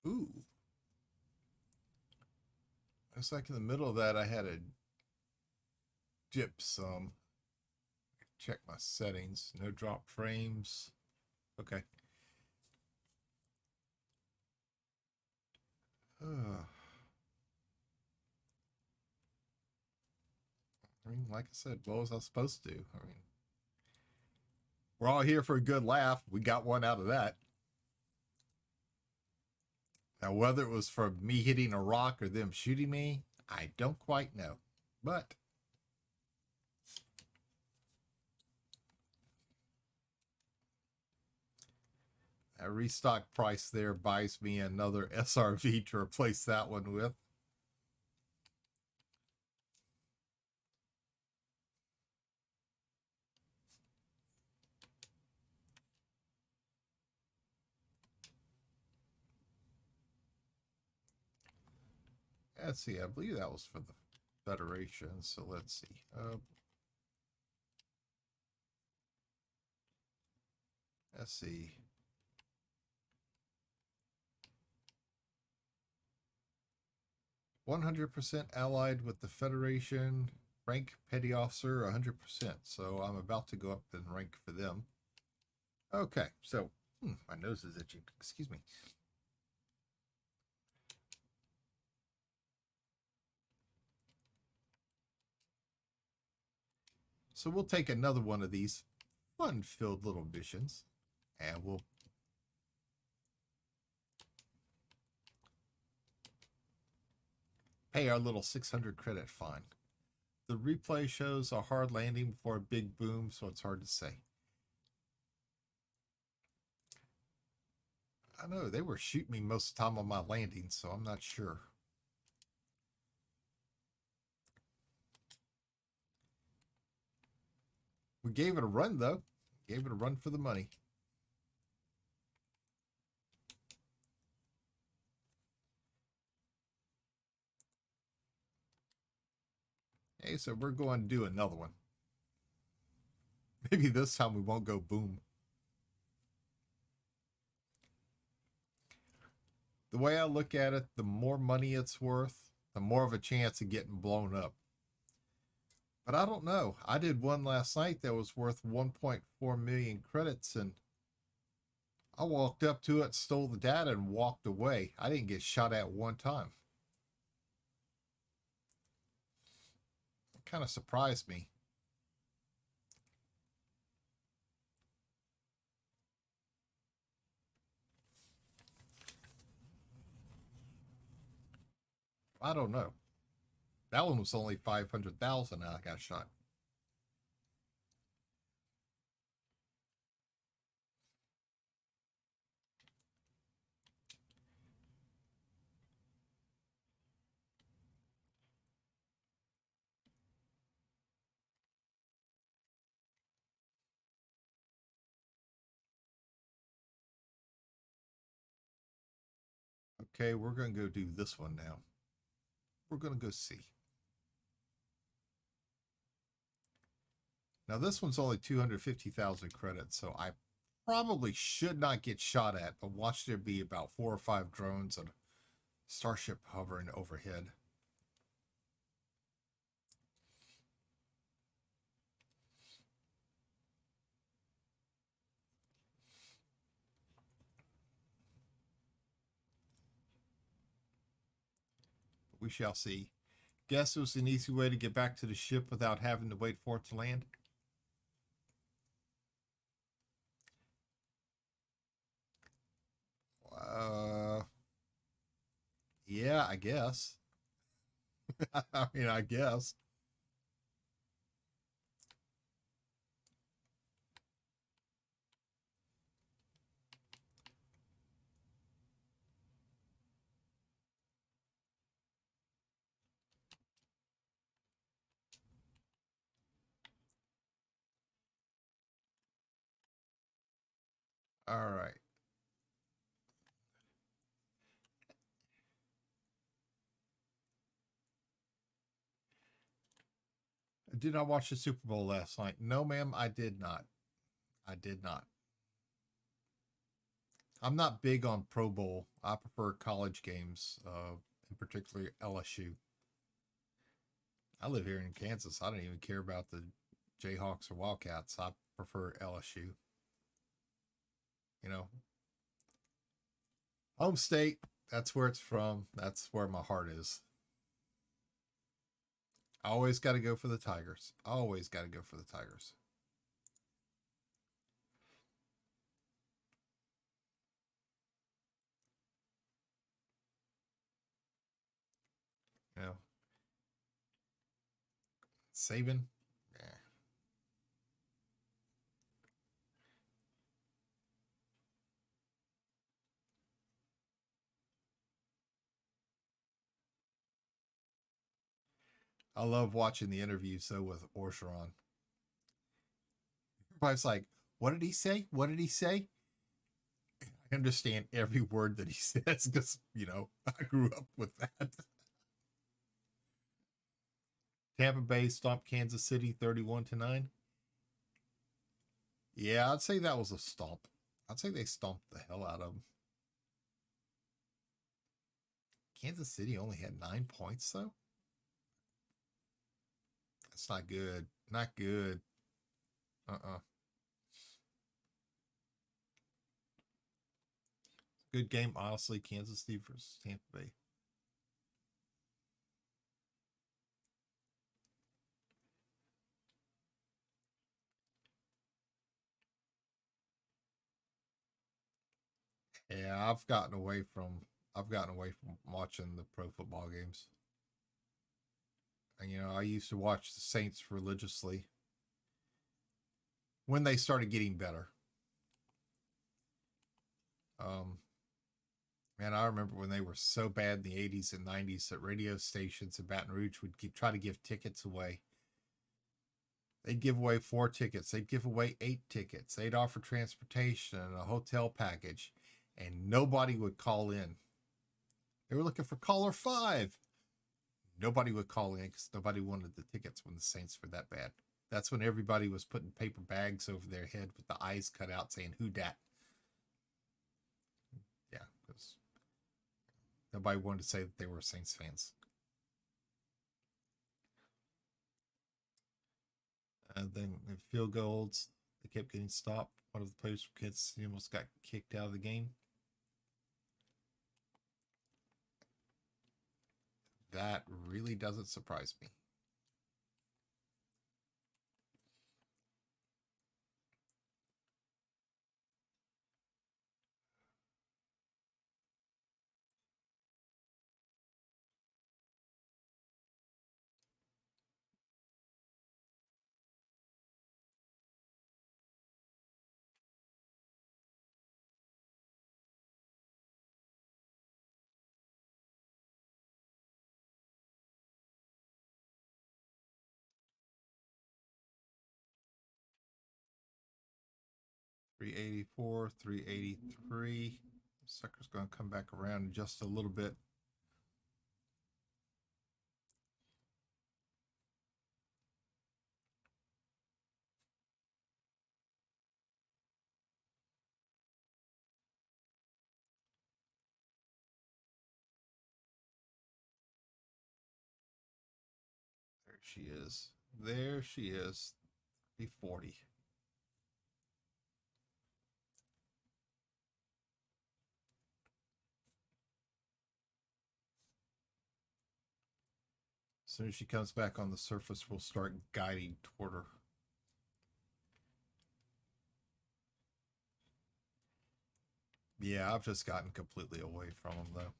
Ooh. It's like in the middle of that, I had a dip some. Check my settings. No drop frames. Okay. I mean, like I said, what was I supposed to do? I mean, we're all here for a good laugh. We got one out of that. Now, whether it was from me hitting a rock or them shooting me, I don't quite know. But a restock price there buys me another SRV to replace that one with. Let's see. I believe that was for the Federation. So let's see. Let's see. "100% allied with the Federation. Rank petty officer 100%. So I'm about to go up in rank for them. Okay. So my nose is itching. Excuse me. So we'll take another one of these fun-filled little missions, and we'll pay our little 600 credit fine. The replay shows a hard landing before a big boom, so it's hard to say. I know they were shooting me most of the time on my landing, so I'm not sure. We gave it a run, though. Gave it a run for the money. Hey, so we're going to do another one. Maybe this time we won't go boom. The way I look at it, the more money it's worth, the more of a chance of getting blown up. But I don't know. I did one last night that was worth 1.4 million credits, and I walked up to it, stole the data, and walked away. I didn't get shot at one time. It kind of surprised me. I don't know. That one was only 500,000 and I got shot. Okay, we're going to go do this one now. We're going to go see. Now this one's only 250,000 credits, so I probably should not get shot at, but watch there be about 4 or 5 drones and a starship hovering overhead. We shall see. Guess it was an easy way to get back to the ship without having to wait for it to land. Yeah, I guess. I mean, I guess. All right. Did I watch the Super Bowl last night? No, ma'am, I did not. I did not. I'm not big on Pro Bowl. I prefer college games, in particular LSU. I live here in Kansas. I don't even care about the Jayhawks or Wildcats. I prefer LSU. You know, home state. That's where it's from. That's where my heart is. I always got to go for the Tigers. Always got to go for the Tigers. You know, Saban. Yeah. I love watching the interviews though with Orcheron. Everybody's like, "What did he say? What did he say?" I understand every word that he says because I grew up with that. Tampa Bay stomped Kansas City 31-9. Yeah, I'd say that was a stomp. I'd say they stomped the hell out of them. Kansas City only had 9 points though. That's not good. Not good. Uh-uh. Good game, honestly. Kansas City versus Tampa Bay. Yeah, I've gotten away from watching the pro football games. And I used to watch the Saints religiously when they started getting better. Um, Man, I remember when they were so bad in the 80s and 90s that radio stations in Baton Rouge would try to give tickets away. They'd give away 4 tickets. They'd give away 8 tickets. They'd offer transportation and a hotel package, and nobody would call in. They were looking for caller 5. Nobody would call in because nobody wanted the tickets when the Saints were that bad. That's when everybody was putting paper bags over their head with the eyes cut out saying, "Who dat?" Yeah, because nobody wanted to say that they were Saints fans. And then in field goals, they kept getting stopped. One of the players from Kansas City almost got kicked out of the game. That really doesn't surprise me. 384, 383. Sucker's going to come back around in just a little bit. she is. There she is. 340. As soon as she comes back on the surface, we'll start guiding toward her. Yeah, I've just gotten completely away from them though.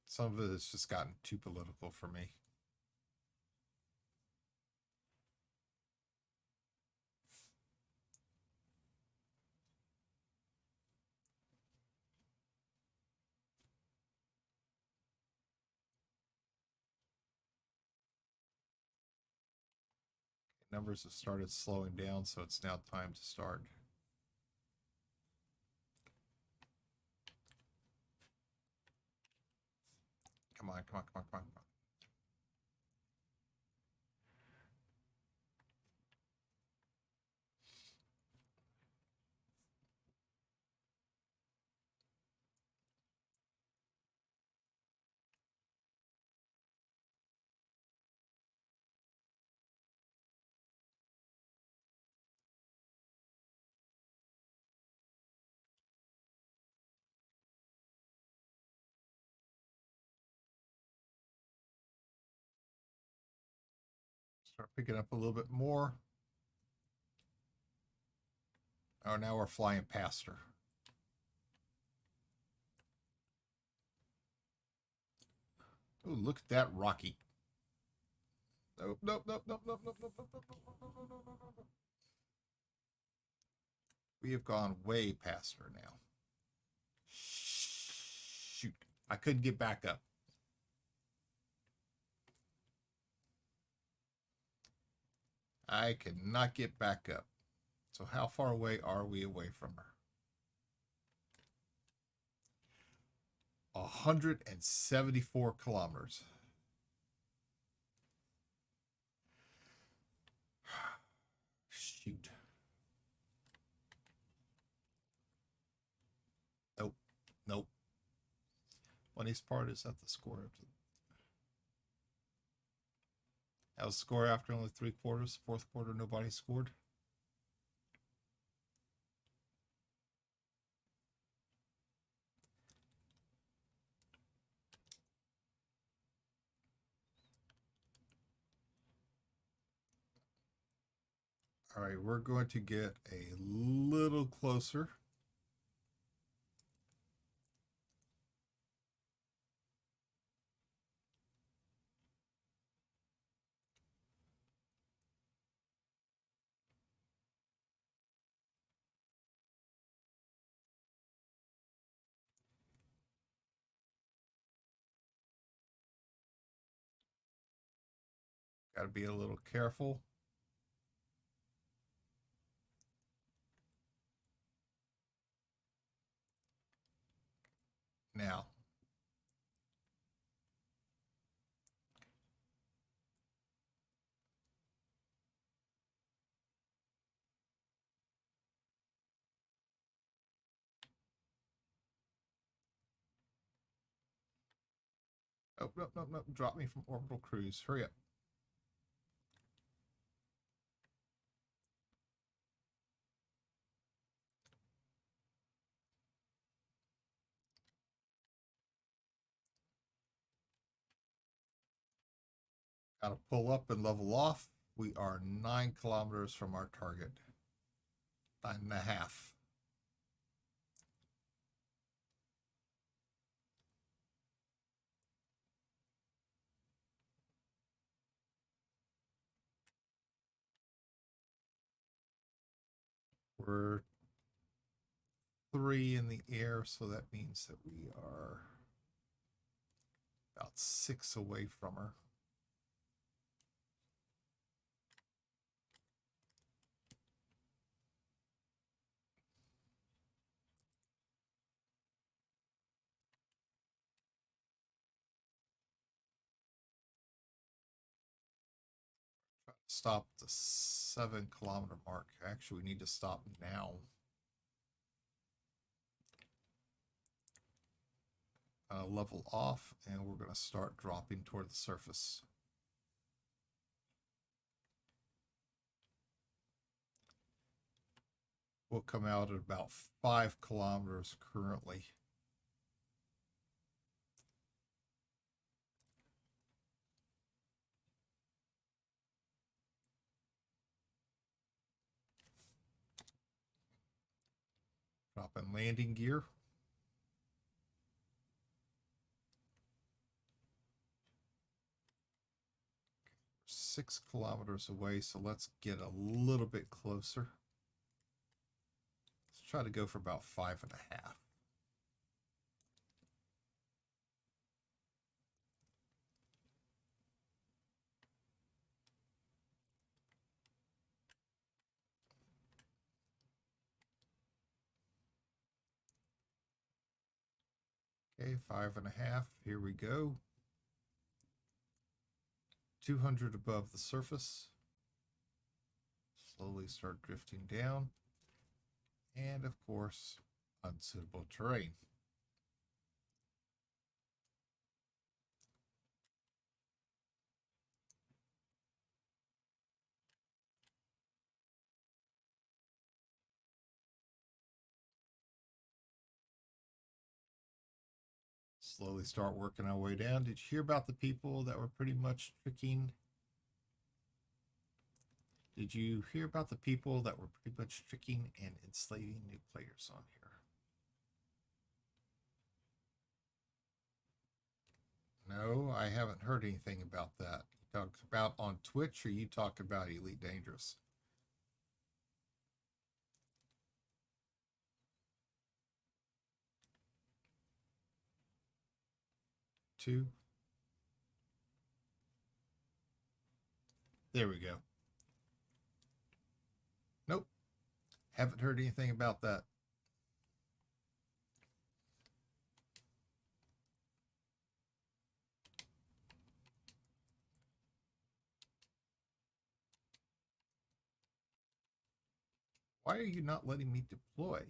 Some of it has just gotten too political for me. Numbers have started slowing down, so it's now time to start. Come on, come on, come on, come on, come on. Start picking up a little bit more. Oh, now we're flying past her. Oh, look at that Rocky. Nope, nope, nope, nope, nope, nope, nope, nope, nope, nope, nope, nope, nope, nope. We have gone way past her now. Shoot. I couldn't get back up. I cannot get back up. So how far away are we away from her? 174 kilometers. Shoot. Nope. Nope. Funniest part is that the score after that was the score after only 3/4. Fourth quarter, nobody scored. All right, we're going to get a little closer. Got to be a little careful. Now, oh, no, no, no, drop me from orbital cruise. Hurry up. Got to pull up and level off. We are 9 kilometers from our target. 9.5. We're 3 in the air, so that means that we are about 6 away from her. Stop the 7 kilometer mark. Actually, we need to stop now. level off, and we're going to start dropping toward the surface. We'll come out at about 5 kilometers currently. Drop in landing gear. 6 kilometers away, so let's get a little bit closer. Let's try to go for about 5.5. Okay, 5.5. Here we go. 200 above the surface. Slowly start drifting down. And of course, unsuitable terrain. Slowly start working our way down. Did you hear about the people that were pretty much tricking? Did you hear about the people that were pretty much tricking and enslaving new players on here? No, I haven't heard anything about that. You talked about on Twitch, or you talk about Elite Dangerous? Two. There we go. Nope. Haven't heard anything about that. Why are you not letting me deploy?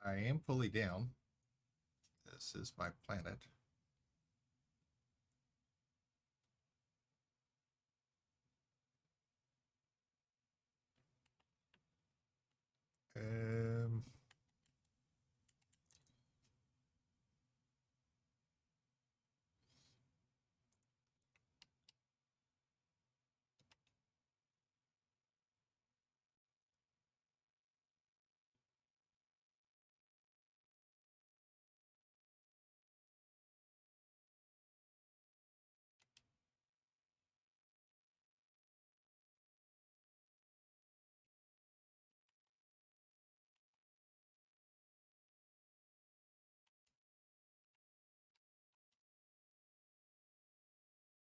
I am fully down. This is my planet. Um,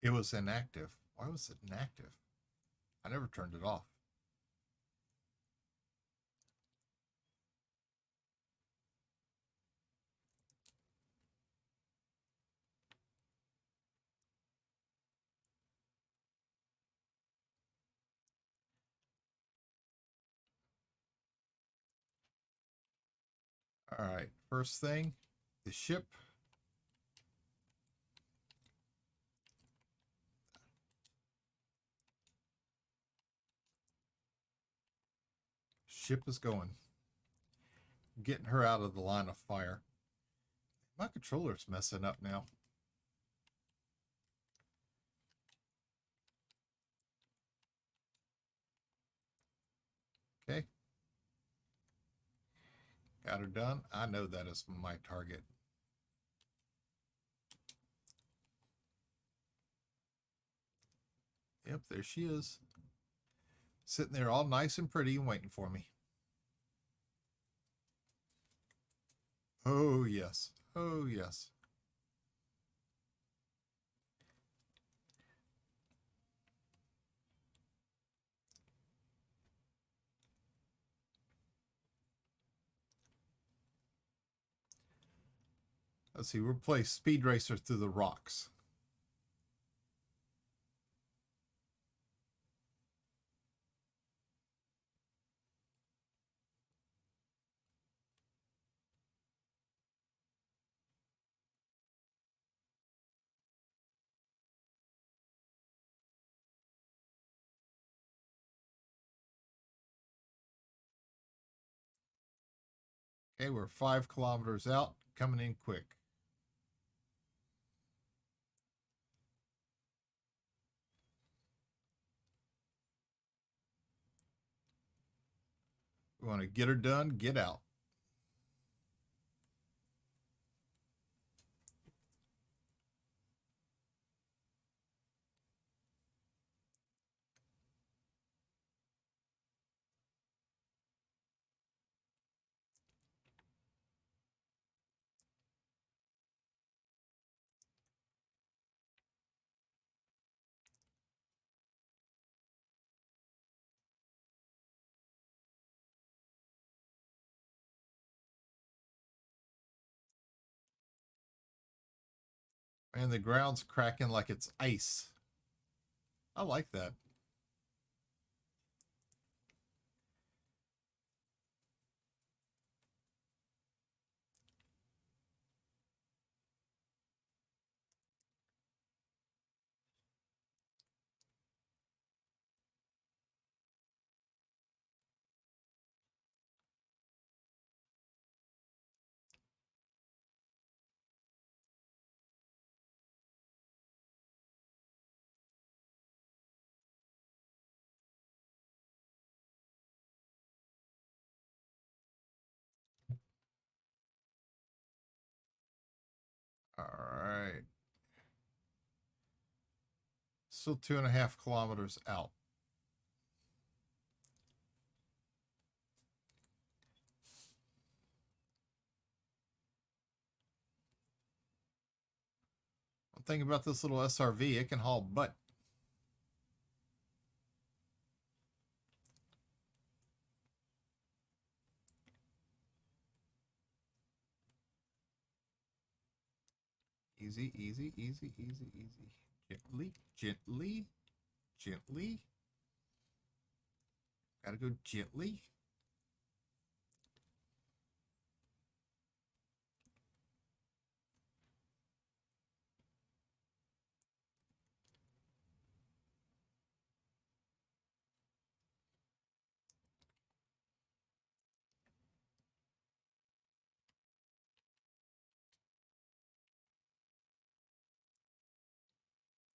it was inactive. Why was it inactive? I never turned it off. All right, first thing, the ship. Ship is going. Getting her out of the line of fire. My controller's messing up now. Okay. Got her done. I know that is my target. Yep, there she is. Sitting there all nice and pretty and waiting for me. Oh, yes. Oh, yes. Let's see, we'll play Speed Racer through the rocks. Okay, we're 5 kilometers out, coming in quick. We want to get her done, get out. And the ground's cracking like it's ice. I like that. All right. Still 2.5 kilometers out. One thing about this little SRV, it can haul butt. Easy, easy, easy, easy, easy. Gently, gently, gently. Gotta go gently.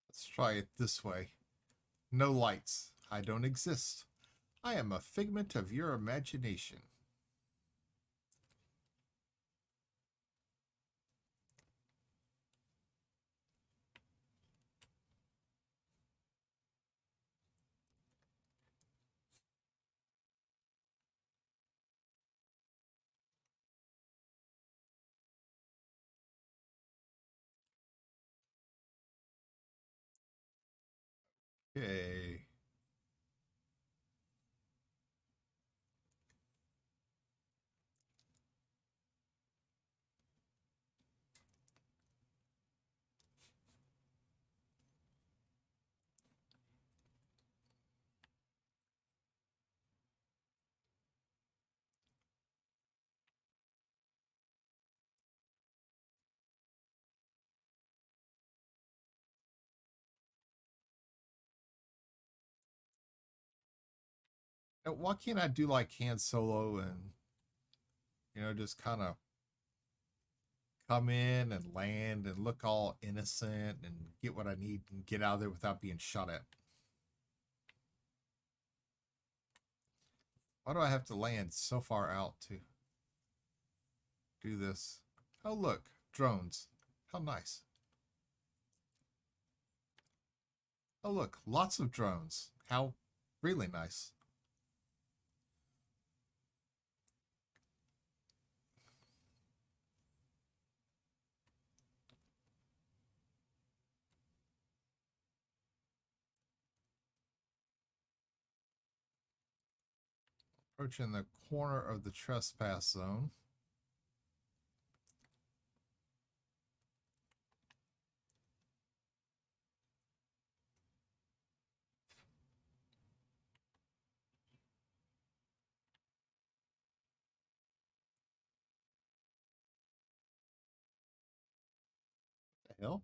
Let's try it this way. No lights. I don't exist. I am a figment of your imagination. Okay. Now, why can't I do like Han Solo and, just kind of come in and land and look all innocent and get what I need and get out of there without being shot at? Why do I have to land so far out to do this? Oh, look, drones. How nice. Oh, look, lots of drones. How really nice. Approaching the corner of the trespass zone. the hell?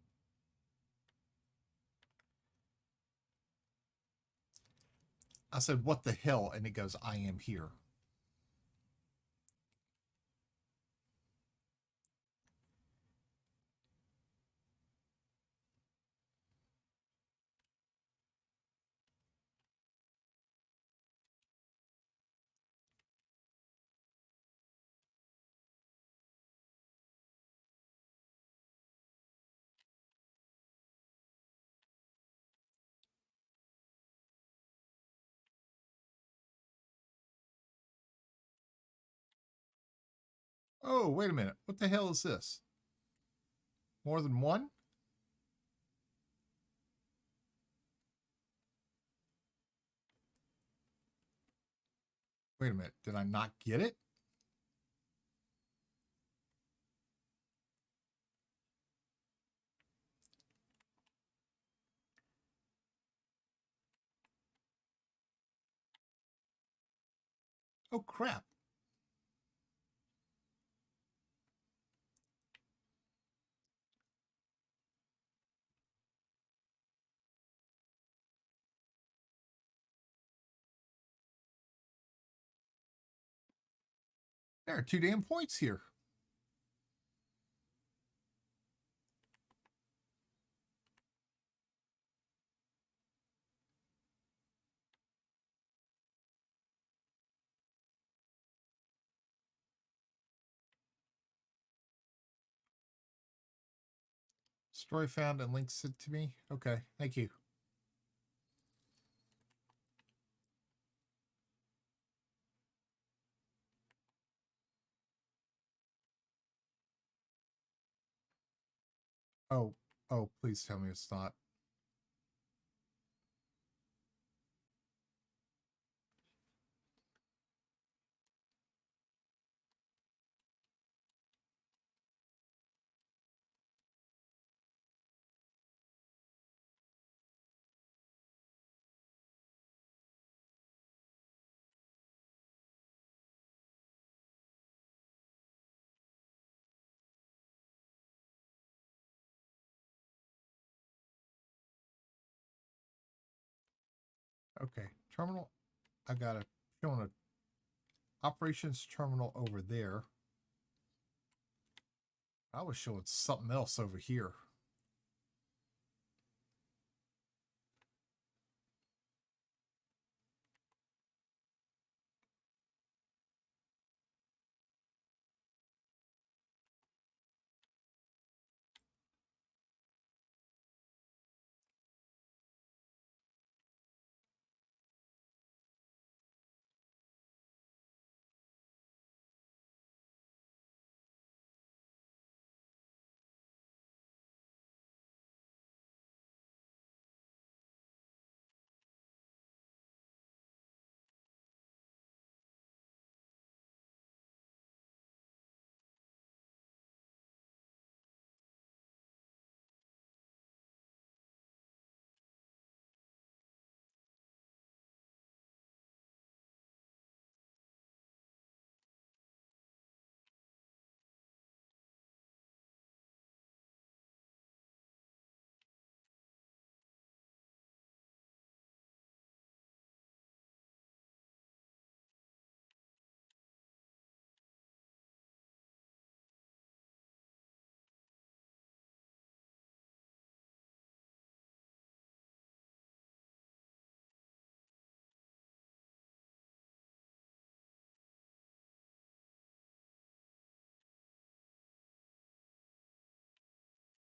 I said, what the hell? And it goes, I am here. Oh, wait a minute. What the hell is this? More than one? Wait a minute. Did I not get it? Oh, crap. There are 2 damn points here. Story found and links it to me. Okay, thank you. Oh, oh, please tell me it's not. Okay, terminal. I got a showing a operations terminal over there. I was showing something else over here.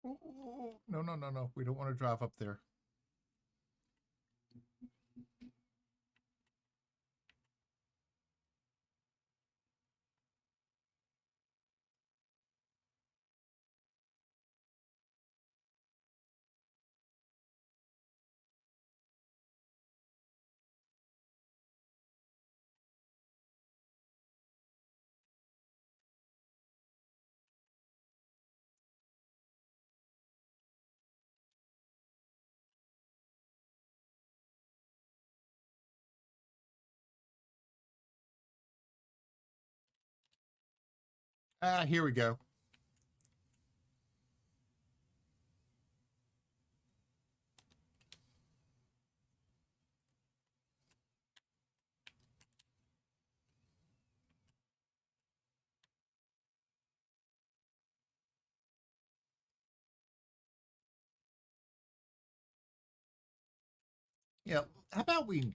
Oh, no, no, no, no. We don't want to drive up there. Ah, here we go. Yeah, how about we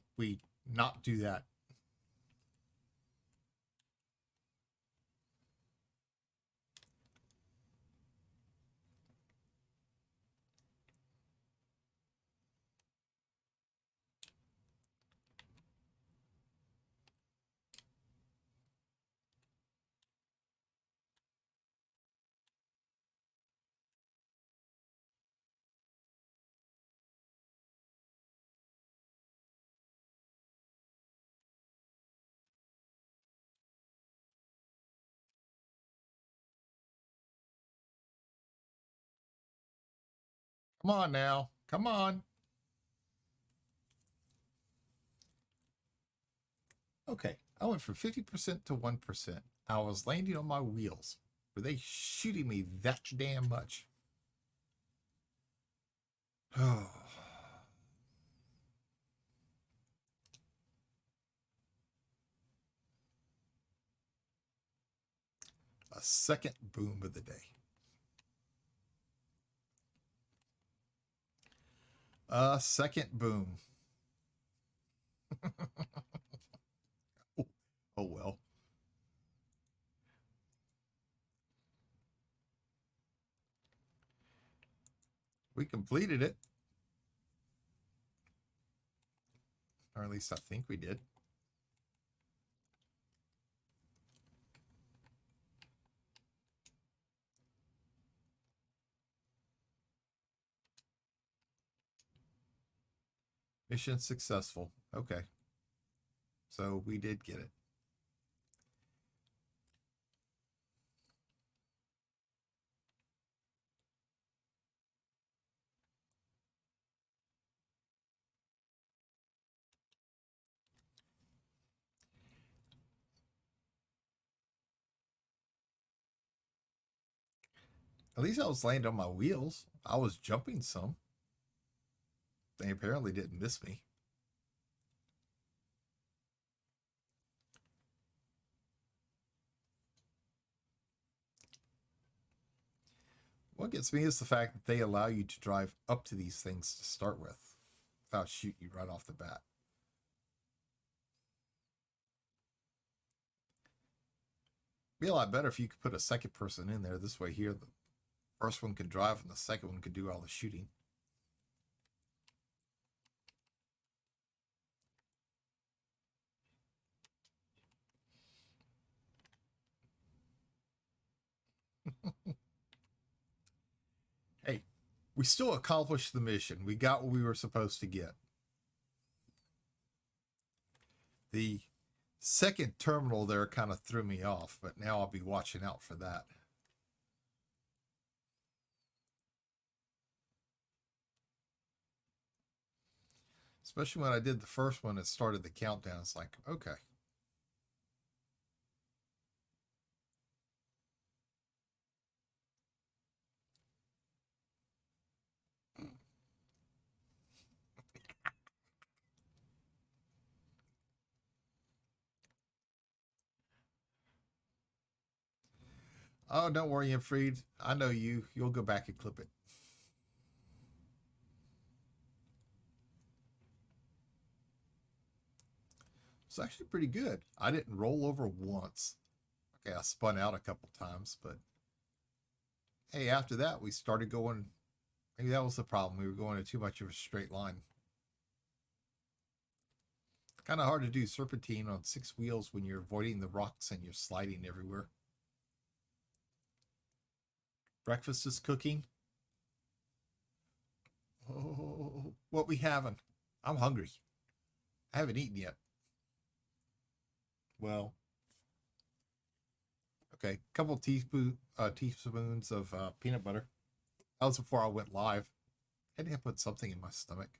not do that? Come on now. Come on. Okay, I went from 50% to 1%. I was landing on my wheels. Were they shooting me that damn much? A second boom of the day. A second boom. Oh, oh well. We completed it. Or at least I think we did. Mission successful. Okay. So we did get it. At least I was landing on my wheels. I was jumping some. They apparently didn't miss me. What gets me is the fact that they allow you to drive up to these things to start with without shooting you right off the bat. Be a lot better if you could put a second person in there. This way here, the first one could drive and the second one could do all the shooting. Hey, we still accomplished the mission. We got what we were supposed to get. The second terminal there kind of threw me off, but now I'll be watching out for that. Especially when I did the first one and started the countdown. It's like, okay. Oh, don't worry, Infreed. I know you. You'll go back and clip it. It's actually pretty good. I didn't roll over once. Okay, I spun out a couple times, but hey, after that, we started going. Maybe that was the problem. We were going in too much of a straight line. Kind of hard to do serpentine on 6 wheels when you're avoiding the rocks and you're sliding everywhere. Breakfast is cooking. Oh, what we having? I'm hungry. I haven't eaten yet. Well, okay, a couple teaspoons of peanut butter. That was before I went live. I had to put something in my stomach.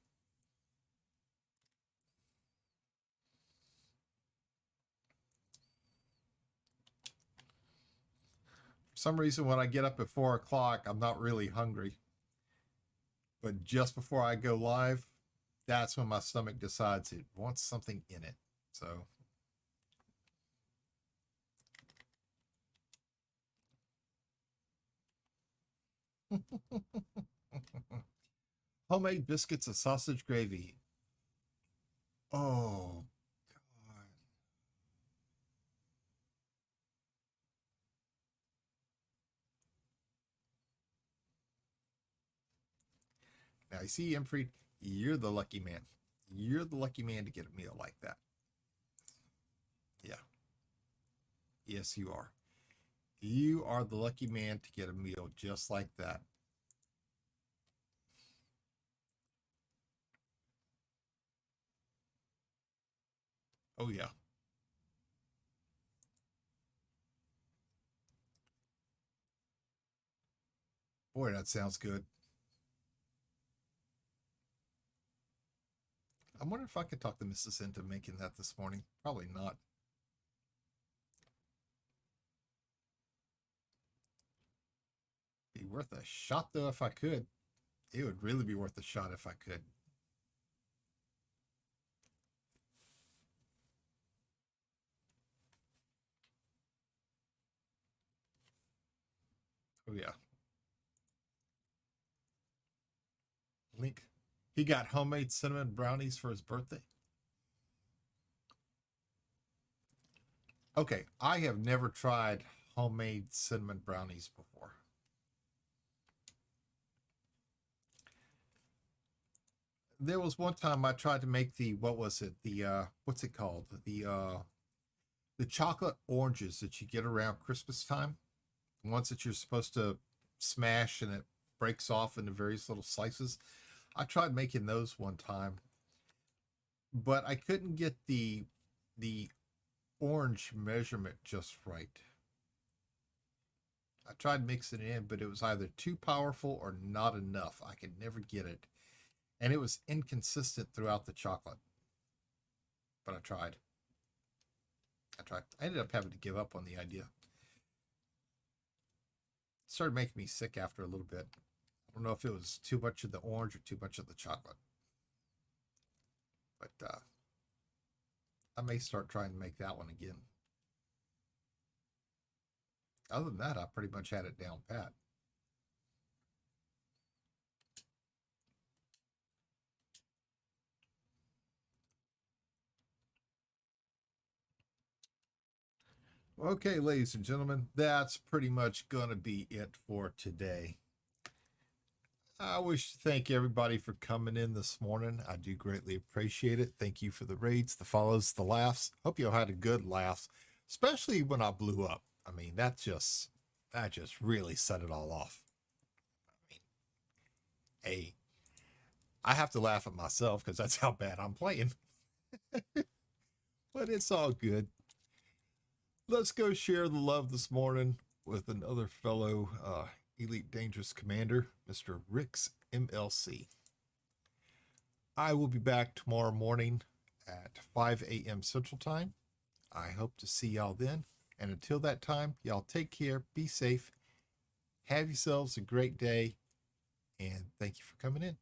For some reason, when I get up at 4 o'clock, I'm not really hungry. But just before I go live, that's when my stomach decides it wants something in it. So homemade biscuits and sausage gravy. Oh, God. Now, you see, Emfried, you're the lucky man. You're the lucky man to get a meal like that. Yeah. Yes, you are. You are the lucky man to get a meal just like that. Oh, yeah. Boy, that sounds good. I wonder if I could talk the missus into making that this morning. Probably not. Be worth a shot, though, if I could. It would really be worth a shot if I could. Oh, yeah. Link. He got homemade cinnamon brownies for his birthday. Okay, I have never tried homemade cinnamon brownies before. There was one time I tried to make the what was it? The what's it called? The chocolate oranges that you get around Christmas time. Ones that you're supposed to smash and it breaks off into various little slices. I tried making those one time, but I couldn't get the orange measurement just right. I tried mixing it in, but it was either too powerful or not enough. I could never get it. And it was inconsistent throughout the chocolate. But I tried. I tried. I ended up having to give up on the idea. It started making me sick after a little bit. I don't know if it was too much of the orange or too much of the chocolate. But I may start trying to make that one again. Other than that, I pretty much had it down pat. Okay, ladies and gentlemen, that's pretty much going to be it for today. I wish to thank everybody for coming in this morning. I do greatly appreciate it. Thank you for the raids, the follows, the laughs. Hope you all had a good laugh, especially when I blew up. I mean, that just really set it all off. I mean, hey, I have to laugh at myself because that's how bad I'm playing. But it's all good. Let's go share the love this morning with another fellow Elite Dangerous Commander, Mr. Rick's MLC. I will be back tomorrow morning at 5 a.m. Central Time. I hope to see y'all then. And until that time, y'all take care, be safe, have yourselves a great day, and thank you for coming in.